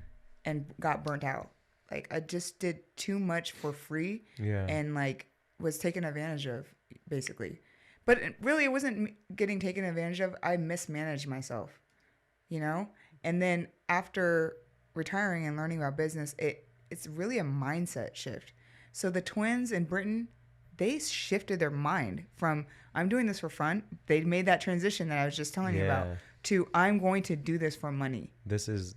and got burnt out. Like, I just did too much for free. Yeah. And like was taken advantage of, basically. But it wasn't getting taken advantage of. I mismanaged myself, And then after retiring and learning about business, it's really a mindset shift. So the twins in Britain, they shifted their mind from, I'm doing this for fun. They made that transition that I was just telling you about, to, I'm going to do this for money. This is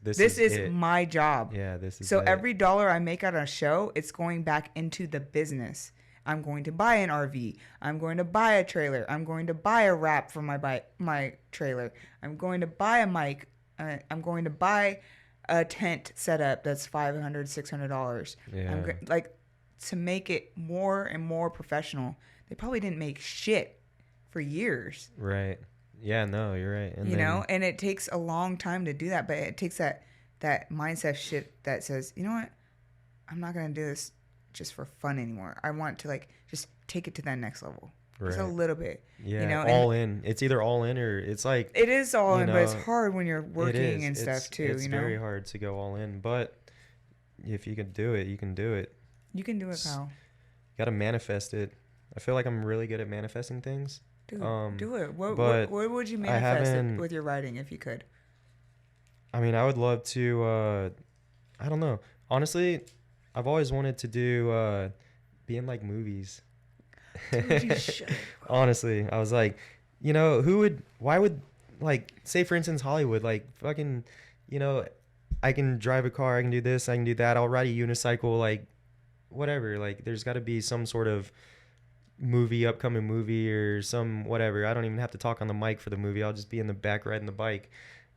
my job. Yeah, this is so every dollar I make out on a show, it's going back into the business. I'm going to buy an RV. I'm going to buy a trailer. I'm going to buy a wrap for my trailer. I'm going to buy a mic. I'm going to buy a tent setup that's $500, $600. Yeah. Like, to make it more and more professional. They probably didn't make shit for years. Right. Yeah, no, you're right. And and it takes a long time to do that, but it takes that mindset shit that says, you know what? I'm not going to do this just for fun anymore. I want to like just take it to that next level. Right. Just a little bit. Yeah, all in. It's either all in or it's like, it is all in, but it's hard when you're working and stuff too. It's very hard to go all in, but if you can do it, you can do it. You can do it, pal. You got to manifest it. I feel like I'm really good at manifesting things. Dude, do it. What would you manifest it with your writing if you could? I mean, I would love to, I don't know. Honestly, I've always wanted to do, be in like movies. Dude, you should. Honestly, I was like, why would, like, say for instance, Hollywood, like fucking, I can drive a car, I can do this, I can do that. I'll ride a unicycle, like whatever. Like, there's got to be some sort of upcoming movie or some whatever. I don't even have to talk on the mic for the movie. I'll just be in the back riding the bike.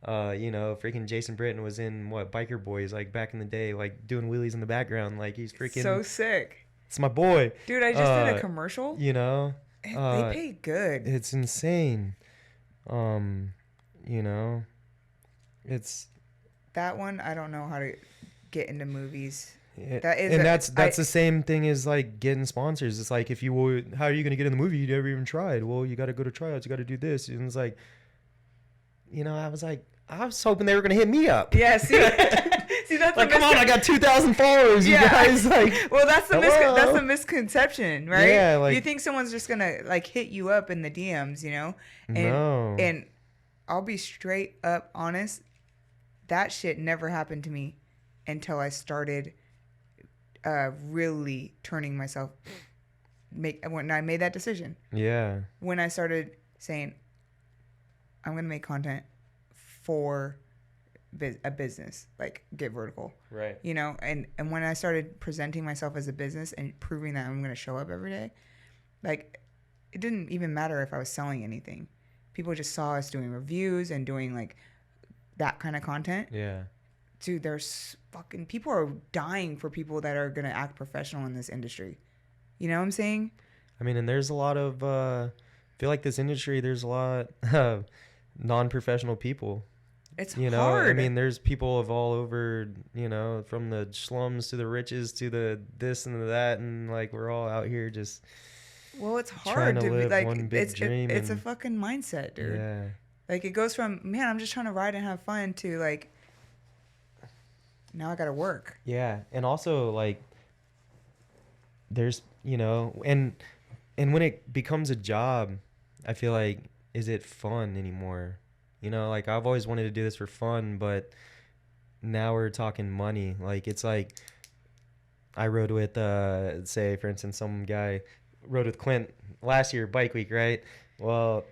Freaking Jason Britton was in Biker Boys, like back in the day, like doing wheelies in the background. Like, he's freaking so sick. It's my boy. Dude, I just did a commercial. They pay good. It's insane. It's that one. I don't know how to get into movies. Yeah. That's the same thing as like getting sponsors. It's like, how are you going to get in the movie? You never even tried. Well, you got to go to tryouts. You got to do this. And it's like, I was hoping they were going to hit me up. Yeah. See, that's like, come on, I got 2,000 followers. You guys, like, well, that's the misconception, right? Yeah, like, you think someone's just gonna like hit you up in the DMs, No. And I'll be straight up honest, that shit never happened to me until I started really turning myself. When I made that decision. Yeah. When I started saying, I'm gonna make content for a business, like Get Vertical, right? And when I started presenting myself as a business and proving that I'm going to show up every day, like, it didn't even matter if I was selling anything. People just saw us doing reviews and doing like that kind of content. Yeah. Dude, there's fucking people are dying for people that are going to act professional in this industry. You know what I'm saying? I mean, and there's a lot of I feel like this industry, there's a lot of non-professional people. It's You know, I hard. mean, there's people of all over, you know, from the slums to the riches to the this and the that, and like we're all out here just Well, it's trying hard to to be live like one big dream. it's a And fucking mindset, dude. yeah, Like it goes from, man, I'm just trying to ride and have fun to like, now I gotta work. yeah, and also like there's, you know, and when it becomes a job, I feel like, is it fun anymore? You know, like I've always wanted to do this for fun, but now we're talking money. Like it's like I rode with say for instance some guy rode with Clint last year bike week, right? Well,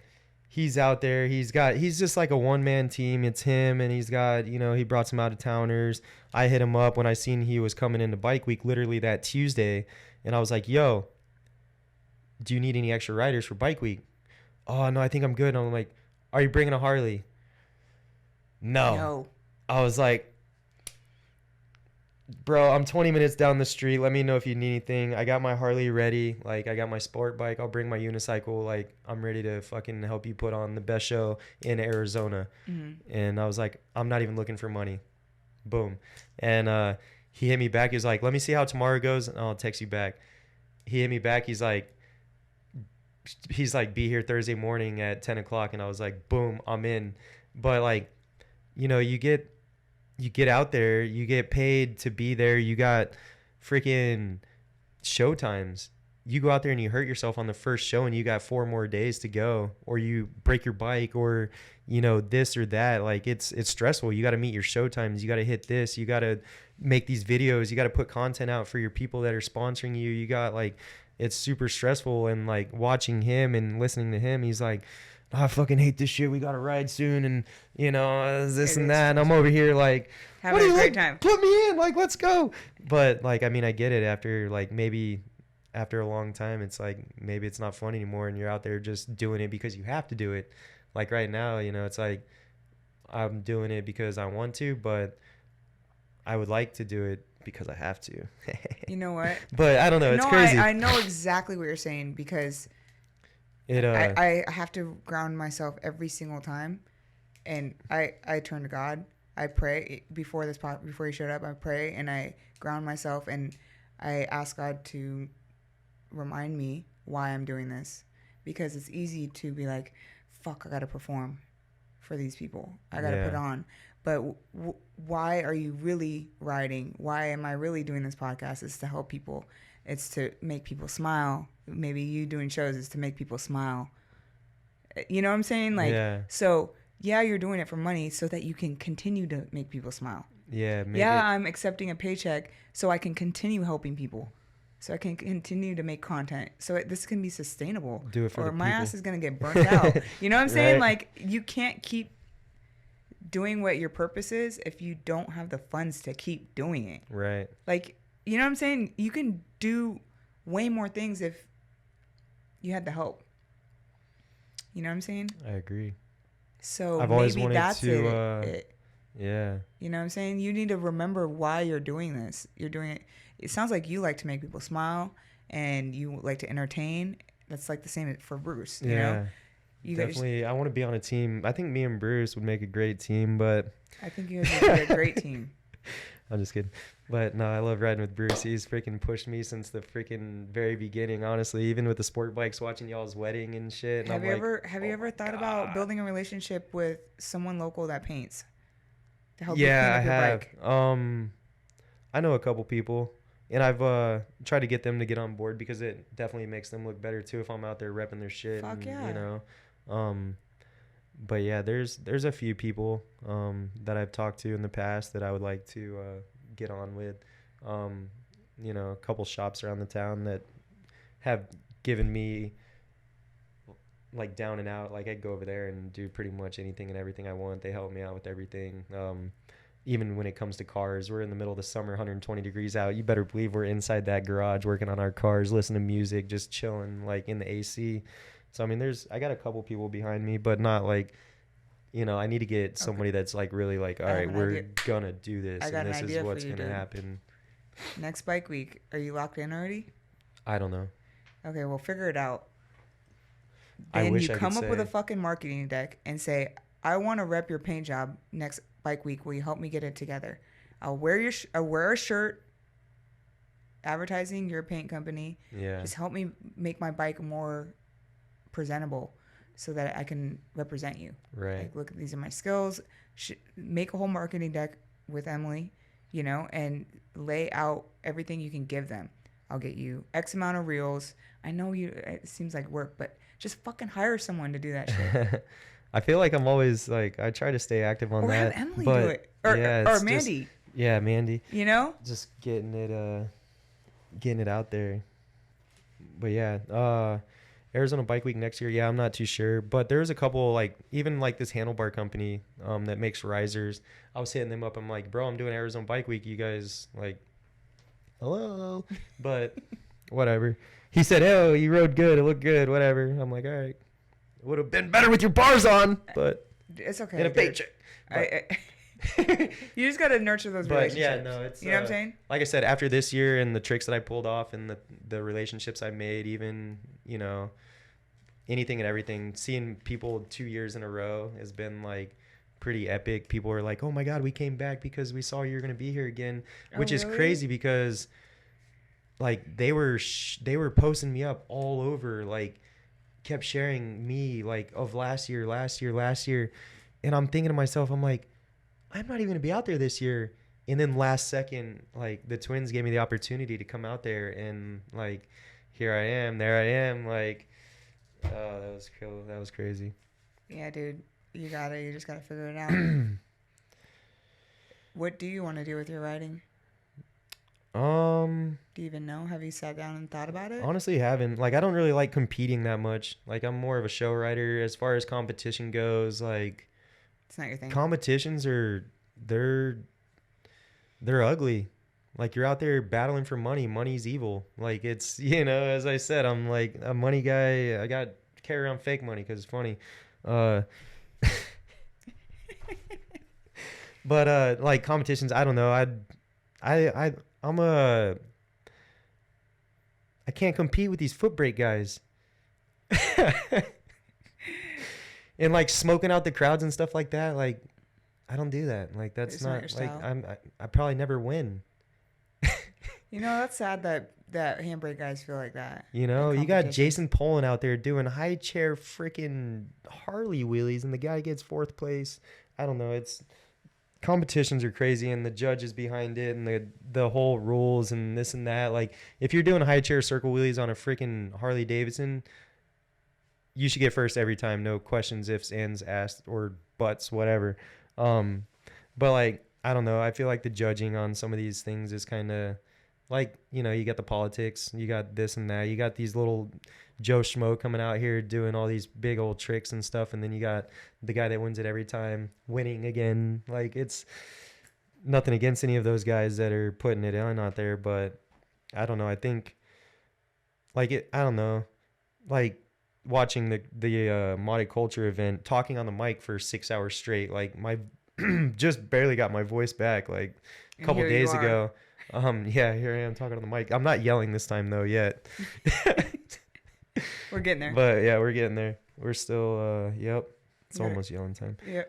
he's out there, he's just like a one man team. It's him, and he's got, you know, he brought some out of towners. I hit him up when I seen he was coming into bike week literally that Tuesday, and I was like, yo, do you need any extra riders for bike week? Oh no, I think I'm good. And I'm like, are you bringing a Harley? No. No. I was like, bro, I'm 20 minutes down the street. Let me know if you need anything. I got my Harley ready. Like, I got my sport bike. I'll bring my unicycle. Like, I'm ready to fucking help you put on the best show in Arizona. Mm-hmm. And I was like, I'm not even looking for money. Boom. And he hit me back. He was like, let me see how tomorrow goes, and I'll text you back. He hit me back. He's like, be here Thursday morning at 10 o'clock. And I was like, boom, I'm in. But like, you know, you get out there, you get paid to be there. You got freaking show times. You go out there and you hurt yourself on the first show and you got 4 more days to go, or you break your bike, or, you know, this or that. Like it's stressful. You got to meet your show times. You got to hit this. You got to make these videos. You got to put content out for your people that are sponsoring you. You got like, it's super stressful. And like watching him and listening to him, he's like, oh, I fucking hate this shit. We got to ride soon. And, you know, this and that. And I'm over here like, having a great time. Put me in. Like, let's go. But like, I mean, I get it after like maybe after a long time, it's like maybe it's not fun anymore. And you're out there just doing it because you have to do it. Like right now, you know, it's like I'm doing it because I want to, but I would like to do it because I have to. You know what? But I don't know. It's crazy. I know exactly what you're saying, because I have to ground myself every single time, and I turn to God. I pray before he showed up. I pray and I ground myself, and I ask God to remind me why I'm doing this, because it's easy to be like, fuck, I gotta perform for these people. I gotta put on. But why are you really riding? Why am I really doing this podcast? It's to help people. It's to make people smile. Maybe you doing shows is to make people smile. You know what I'm saying? Like, so yeah, you're doing it for money so that you can continue to make people smile. Yeah. I'm accepting a paycheck so I can continue helping people. So I can continue to make content. So this can be sustainable. Do it for the my people. ass is going to get burnt out. You know what I'm saying? Right. Like, you can't keep doing what your purpose is if you don't have the funds to keep doing it. Right. Like, you know what I'm saying? You can do way more things if you had the help. You know what I'm saying? I agree. So I've always maybe wanted that's to, it. Yeah. You know what I'm saying? You need to remember why you're doing this. You're doing it. It sounds like you like to make people smile and you like to entertain. That's like the same for Bruce. You know? You definitely. I want to be on a team. I think me and Bruce would make a great team, but I think you guys would be a great team. I'm just kidding. But no, I love riding with Bruce. He's freaking pushed me since the freaking very beginning, honestly, even with the sport bikes, watching y'all's wedding and shit. And Have you ever thought about building a relationship with someone local that paints to help you clean up your bike? I know a couple people, and I've tried to get them to get on board because it definitely makes them look better too if I'm out there repping their shit. Fuck and, yeah. You know, but yeah, there's a few people that I've talked to in the past that I would like to get on with. You know, a couple shops around the town that have given me like down and out. Like, I'd go over there and do pretty much anything and everything I want. They help me out with everything. Even when it comes to cars, we're in the middle of the summer, 120 degrees out. You better believe we're inside that garage working on our cars, listening to music, just chilling like in the AC. So, I mean, I got a couple people behind me, but not like, you know, I need to get somebody that's like really like, all right, we're going to do this and this is what's going to happen. Next bike week, are you locked in already? I don't know. Okay, well, figure it out. I Then wish you I could come up with a say. fucking marketing deck and say, I want to rep your paint job next bike week. Will you help me get it together? I'll wear a shirt advertising your paint company. Yeah. Just help me make my bike more presentable so that I can represent you. Right. Like, look, these are my skills. Make a whole marketing deck with Emily, you know, and lay out everything you can give them. I'll get you X amount of reels. I know it seems like work, but just fucking hire someone to do that shit. I feel like I'm always like I try to stay active on Or have that, Emily do but it. yeah, Or it's just Mandy, yeah, Mandy, you know? just getting it out there. But yeah, Arizona Bike Week next year. Yeah, I'm not too sure, but there's a couple like even like this handlebar company that makes risers. I was hitting them up. I'm like, bro, I'm doing Arizona Bike Week. You guys like, hello? But whatever. He said, oh, you rode good. It looked good. Whatever. I'm like, all right. Would have been better with your bars on, but It's okay. in a paycheck. You just got to nurture those But relationships. yeah, no, it's you know what I'm saying? like I said, after this year and the tricks that I pulled off and the relationships I made, even anything and everything, seeing people 2 years in a row has been like pretty epic. People are like, "Oh my God, we came back because we saw you're gonna be here again," which is really? crazy because like they were posting me up all over, like kept sharing me like of last year, and I'm thinking to myself, I'm like, I'm not even gonna be out there this year. And then last second, like the twins gave me the opportunity to come out there, and like here I am, there I am, like oh, that was cool. That was crazy. Yeah, dude. You just gotta figure it out. What do you want to do with your writing? Do you even know? Have you sat down and thought about it? Honestly, haven't. Like, I don't really like competing that much. Like, I'm more of a show writer. As far as competition goes, like, It's not your thing. competitions they're ugly. Like, you're out there battling for money. Money's evil. Like, it's, as I said, I'm like a money guy. I got to carry around fake money because it's funny. But like competitions, I don't know. I can't compete with these Footbreak guys. And like smoking out the crowds and stuff like that, like I don't do that. Like that's It's not your like style. I probably never win. That's sad that Handbrake guys feel like that. You got competitions. Jason Poland out there doing high chair freaking Harley wheelies, and the guy gets fourth place. I don't know. It's competitions are crazy, and the judges behind it, and the whole rules and this and that. Like if you're doing high chair circle wheelies on a freaking Harley-Davidson, you should get first every time. No questions, ifs, ands, asked, or buts, whatever. But like I don't know. I feel like the judging on some of these things is kind of like, you got the politics, you got this and that, you got these little Joe Schmo coming out here doing all these big old tricks and stuff, and then you got the guy that wins it every time winning again. Like it's nothing against any of those guys that are putting it on out there, but I don't know. I think like I don't know, like watching the Modded Culture event, talking on the mic for 6 hours straight, like my just barely got my voice back like a couple days ago. Yeah, here I am talking on the mic. I'm not yelling this time though yet. We're getting there. But yeah, we're getting there. We're still yep. It's You're- almost yelling time. Yeah.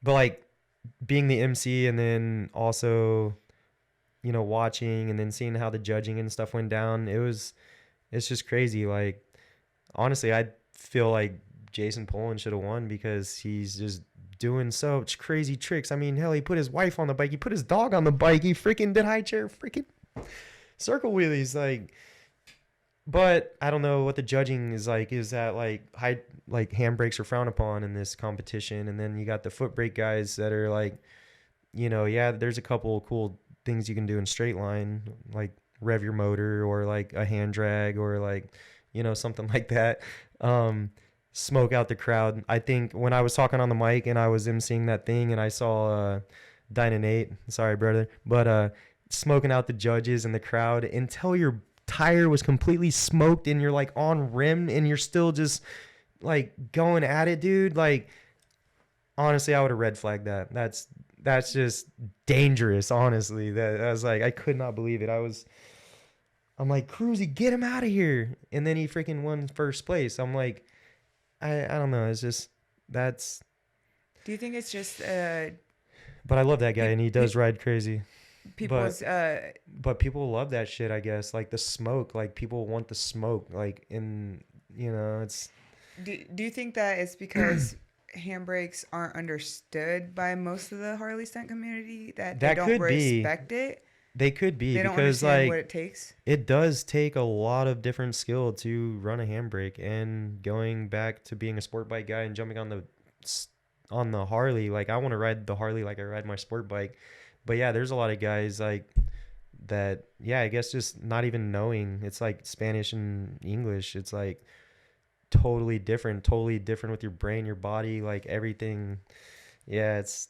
But like being the MC and then also, watching and then seeing how the judging and stuff went down, it's just crazy. Like honestly, I feel like Jason Poland should have won because he's just doing such crazy tricks. I mean, hell, he put his wife on the bike. He put his dog on the bike. He freaking did high chair freaking circle wheelies. Like, but I don't know what the judging is like. Is that like handbrakes are frowned upon in this competition? And then you got the Footbreak guys that are like, yeah, there's a couple of cool things you can do in straight line, like rev your motor or like a hand drag or like, something like that. Smoke out the crowd. I think when I was talking on the mic and I was emceeing that thing and I saw Dynanate, sorry brother, but smoking out the judges and the crowd until your tire was completely smoked and you're like on rim and you're still just like going at it, dude. Like honestly, I would have red flagged that. That's just dangerous, honestly. That I was like, I could not believe it. I was I'm like, Cruzy, get him out of here. And then he freaking won first place. I'm like, I don't know. It's just, that's, Do you think it's just but I love that guy and he does pe- ride crazy. people's But people love that shit, I guess. Like the smoke, like people want the smoke. Like it's, do you think that it's because handbrakes aren't understood by most of the Harley stunt community, that they that don't could be. respect it? They could be They don't because understand what like it takes. it does take a lot of different skill to run a handbrake, and going back to being a sport bike guy and jumping on the Harley, like I want to ride the Harley like I ride my sport bike. But yeah, there's a lot of guys like that, yeah, I guess just not even knowing. It's like Spanish and English. It's like totally different with your brain, your body, like everything. Yeah, it's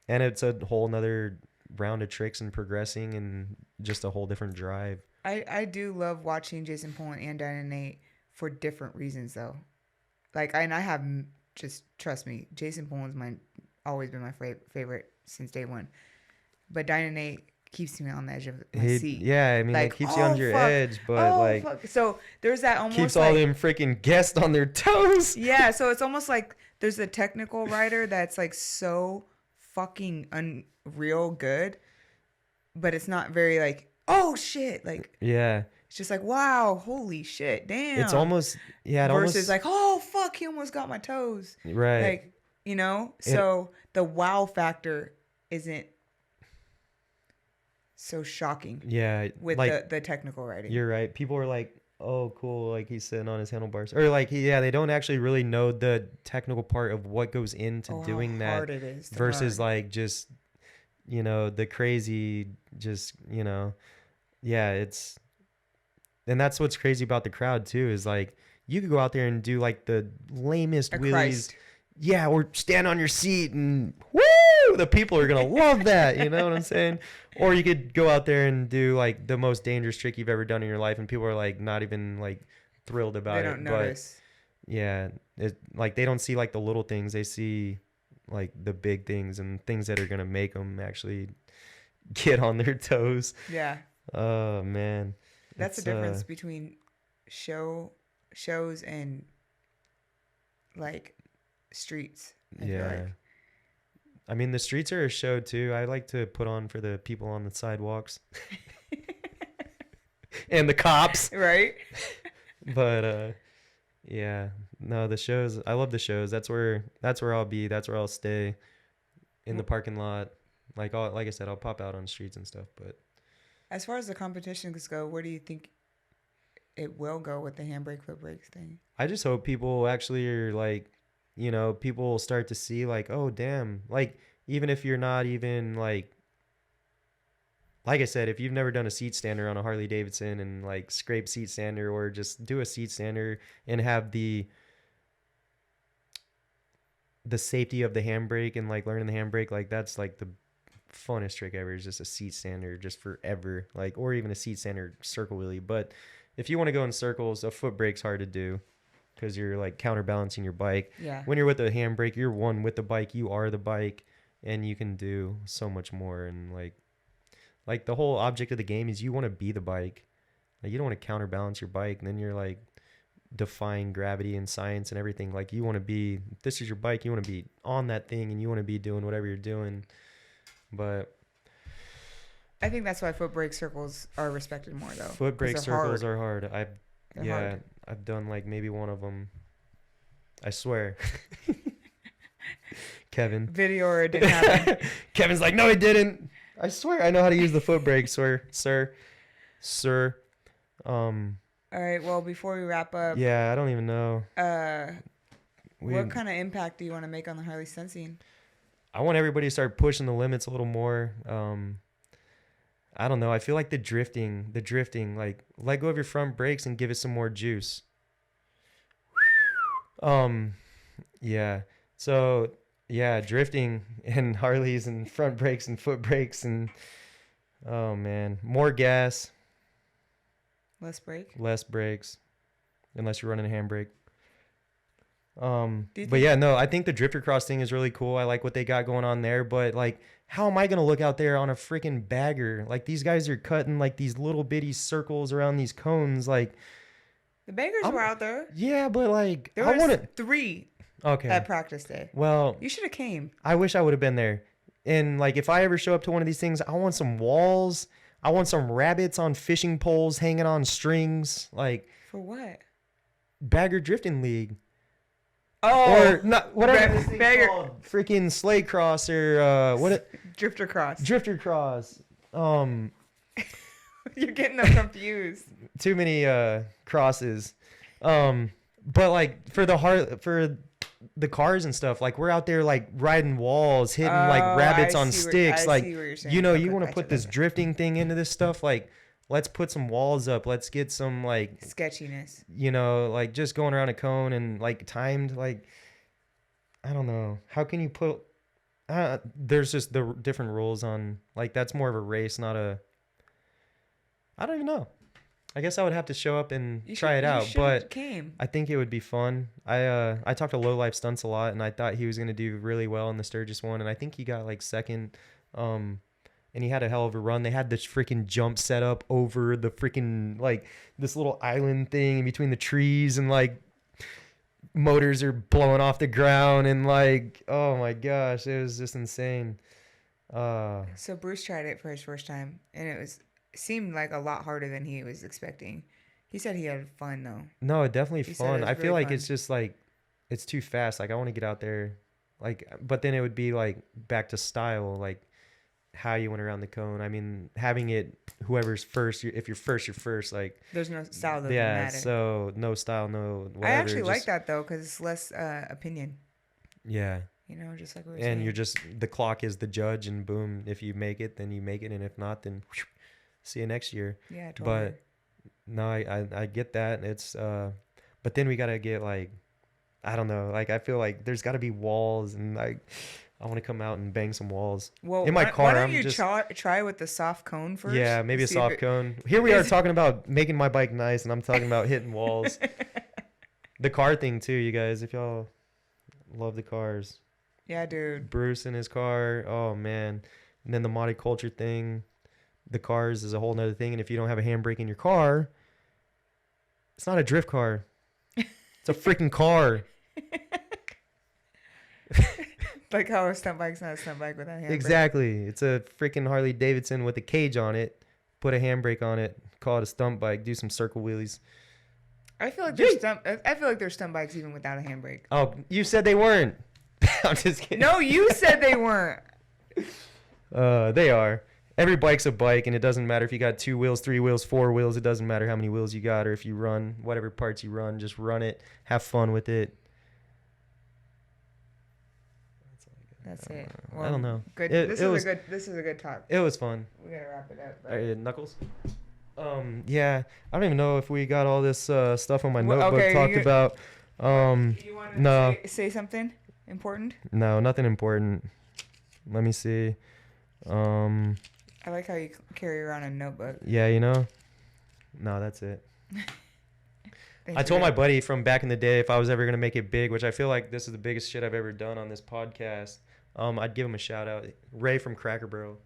a whole nother round of tricks and progressing and just a whole different drive. I do love watching Jason Pullen and Diana Nate for different reasons though. Like and I have just trust me, Jason Pullen's always been my favorite since day one. But Diana Nate keeps me on the edge of my seat. Yeah, I mean, Like, it keeps you on your fuck. edge, but like Fuck. So there's that almost keeps like, all them freaking guests on their toes. yeah, so it's almost like there's a technical writer that's like so fucking unreal good, but it's not very like, oh shit, like Yeah, it's just like, wow, holy shit, damn. it's almost, yeah, it versus almost, like, oh fuck, he almost got my toes. right. Like, so the wow factor isn't so shocking Yeah, with like the technical writing. you're right. People are like, oh, cool, like he's sitting on his handlebars, or like yeah, they don't actually really know the technical part of what goes into doing how hard that it is to versus learn. like just the crazy, just yeah, it's, and that's what's crazy about the crowd too, is like you could go out there and do like the lamest A wheelies, Christ. yeah, or stand on your seat and woo, the people are gonna love that, you know what I'm saying? Or you could go out there and do like the most dangerous trick you've ever done in your life, and people are like not even like thrilled about They it. don't notice. But yeah, it, like they don't see like the little things, they see like the big things and things that are gonna make them actually get on their toes. Yeah. Oh man, That's the it's, difference between shows and like streets. I feel yeah. like. I mean, the streets are a show too. I like to put on for the people on the sidewalks and the cops. Right? But yeah, no, the shows. I love the shows. That's where I'll be. That's where I'll stay, in the parking lot. Like I said, I'll pop out on streets and stuff. But As far as the competitions go, where do you think it will go with the handbrake footbreaks thing? I just hope people actually are like, people will start to see like, oh damn, like even if you're not even like I said, if you've never done a seat stander on a Harley-Davidson and like scrape seat stander, or just do a seat stander and have the safety of the handbrake and like learning the handbrake, like that's like the funnest trick ever, is just a seat stander just forever, like, or even a seat stander circle wheelie. But if you want to go in circles, a foot brake's hard to do because you're like counterbalancing your bike. Yeah. When you're with a handbrake, you're one with the bike, you are the bike, and you can do so much more. And like the whole object of the game is you want to be the bike. Like you don't want to counterbalance your bike, and then you're like defying gravity and science and everything. Like you want to be, this is your bike, you want to be on that thing, and you want to be doing whatever you're doing. But I think that's why foot brake circles are respected more though. foot brake circles are hard. They're Yeah, hard. I've done like maybe one of them. I swear. Kevin. Video or it didn't happen. Kevin's like, no, I didn't. I swear I know how to use the foot brake, sir. All right. Well, before we wrap up, Yeah, I don't even know. what kind of impact do you want to make on the Harley stunt scene? I want everybody to start pushing the limits a little more. I don't know. I feel like the drifting, like let go of your front brakes and give it some more juice. Yeah. So yeah, drifting and Harleys and front brakes and foot brakes and, oh man, more gas, Less brake. less brakes, unless you're running a handbrake. But yeah, no, I think the drifter cross thing is really cool. I like what they got going on there, but like, how am I gonna look out there on a freaking bagger? Like, these guys are cutting like these little bitty circles around these cones. Like, the baggers were out there. Yeah, but like, There was 3 at practice day. Well, you should have came. I wish I would have been there. And like, if I ever show up to one of these things, I want some walls. I want some rabbits on fishing poles hanging on strings. Like, for what? Bagger Drifting League. Oh, or not, whatever this thing's bagger called. Freaking sleigh cross or drifter cross. Drifter cross. You're getting them confused. Too many crosses. But like for the cars and stuff, like we're out there like riding walls, hitting like rabbits on sticks. Like, you know, you want to put this drifting thing into this stuff. Like, let's put some walls up. Let's get some like sketchiness. You know, like just going around a cone and like timed. Like, I don't know. How can you put? There's just the different rules on. Like, that's more of a race, not a. I don't even know. I guess I would have to show up and try it out, but I think it would be fun. I talked to Low Life Stunts a lot, and I thought he was going to do really well in the Sturgis one, and I think he got like second. And he had a hell of a run. They had this freaking jump set up over the freaking like this little island thing in between the trees, and like motors are blowing off the ground, and like, oh my gosh, it was just insane. So Bruce tried it for his first time, and it seemed like a lot harder than he was expecting. He said he had fun though. No, definitely fun. I feel like it's just like it's too fast. Like, I want to get out there, like, but then it would be like back to style, like how you went around the cone. I mean, having it whoever's first. If you're first, you're first. Like, there's no style. Doesn't matter. So no style, no whatever. I actually like that though, because it's less opinion. Yeah. You know, just like we were saying. You're just, the clock is the judge, and boom, if you make it, then you make it, and if not, then whoosh, see you next year. Yeah, totally. But no, I get that. It's but then we gotta get like, I don't know, like I feel like there's gotta be walls, and like I want to come out and bang some walls. Well, in my car, why don't you try with the soft cone first? Yeah, maybe a soft cone. Here we are talking about making my bike nice, and I'm talking about hitting walls. The car thing too, you guys. If y'all love the cars. Yeah, dude. Bruce in his car. Oh man. And then the multiculture thing. The cars is a whole nother thing. And if you don't have a handbrake in your car, it's not a drift car. It's a freaking car. Like how a stunt bike's not a stunt bike without a handbrake. Exactly. It's a freaking Harley-Davidson with a cage on it. Put a handbrake on it. Call it a stunt bike. Do some circle wheelies. I feel like there's stunt bikes even without a handbrake. Oh, you said they weren't. I'm just kidding. No, you said they weren't. They are. Every bike's a bike, and it doesn't matter if you got 2 wheels, 3 wheels, 4 wheels. It doesn't matter how many wheels you got, or if you run whatever parts you run. Just run it. Have fun with it. That's it. Well, I don't know. Good. This is a good talk. It was fun. We gotta wrap it up. Knuckles. Yeah. I don't even know if we got all this stuff on my notebook talked about. You want to say something important? No, nothing important. Let me see. I like how you carry around a notebook. Yeah, you know. No, that's it. I told my buddy from back in the day if I was ever gonna make it big, which I feel like this is the biggest shit I've ever done on this podcast. I'd give him a shout out. Ray from Cracker Barrel.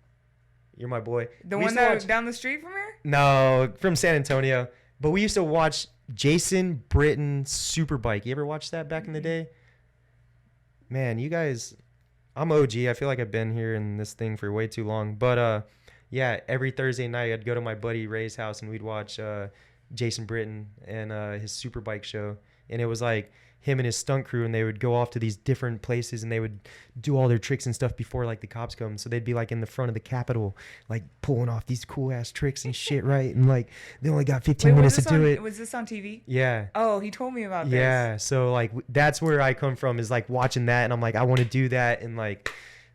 You're my boy. The one that was down the street from here? No, from San Antonio. But we used to watch Jason Britton Superbike. You ever watch that back in the day? Man, you guys, I'm OG. I feel like I've been here in this thing for way too long. But yeah, every Thursday night I'd go to my buddy Ray's house and we'd watch Jason Britton and his Superbike show. And it was like him and his stunt crew, and they would go off to these different places and they would do all their tricks and stuff before like the cops come. So they'd be like in the front of the Capitol, like pulling off these cool ass tricks and shit, right? And like they only got 15 minutes to do it. Was this on TV? Yeah. Oh, he told me about this. Yeah. So like that's where I come from, is like watching that, and I'm like, I want to do that. And like,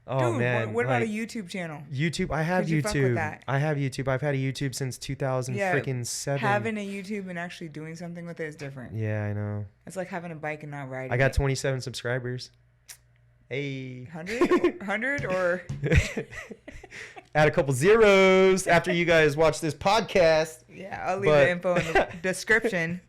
oh dude, man, what about a YouTube channel? YouTube, I have YouTube. I have YouTube. I've had a YouTube since 2007. Having a YouTube and actually doing something with it is different. Yeah, I know. It's like having a bike and not riding. I got 27 subscribers. Hey. 100 or add a couple zeros after you guys watch this podcast. Yeah, I'll leave the info in the description.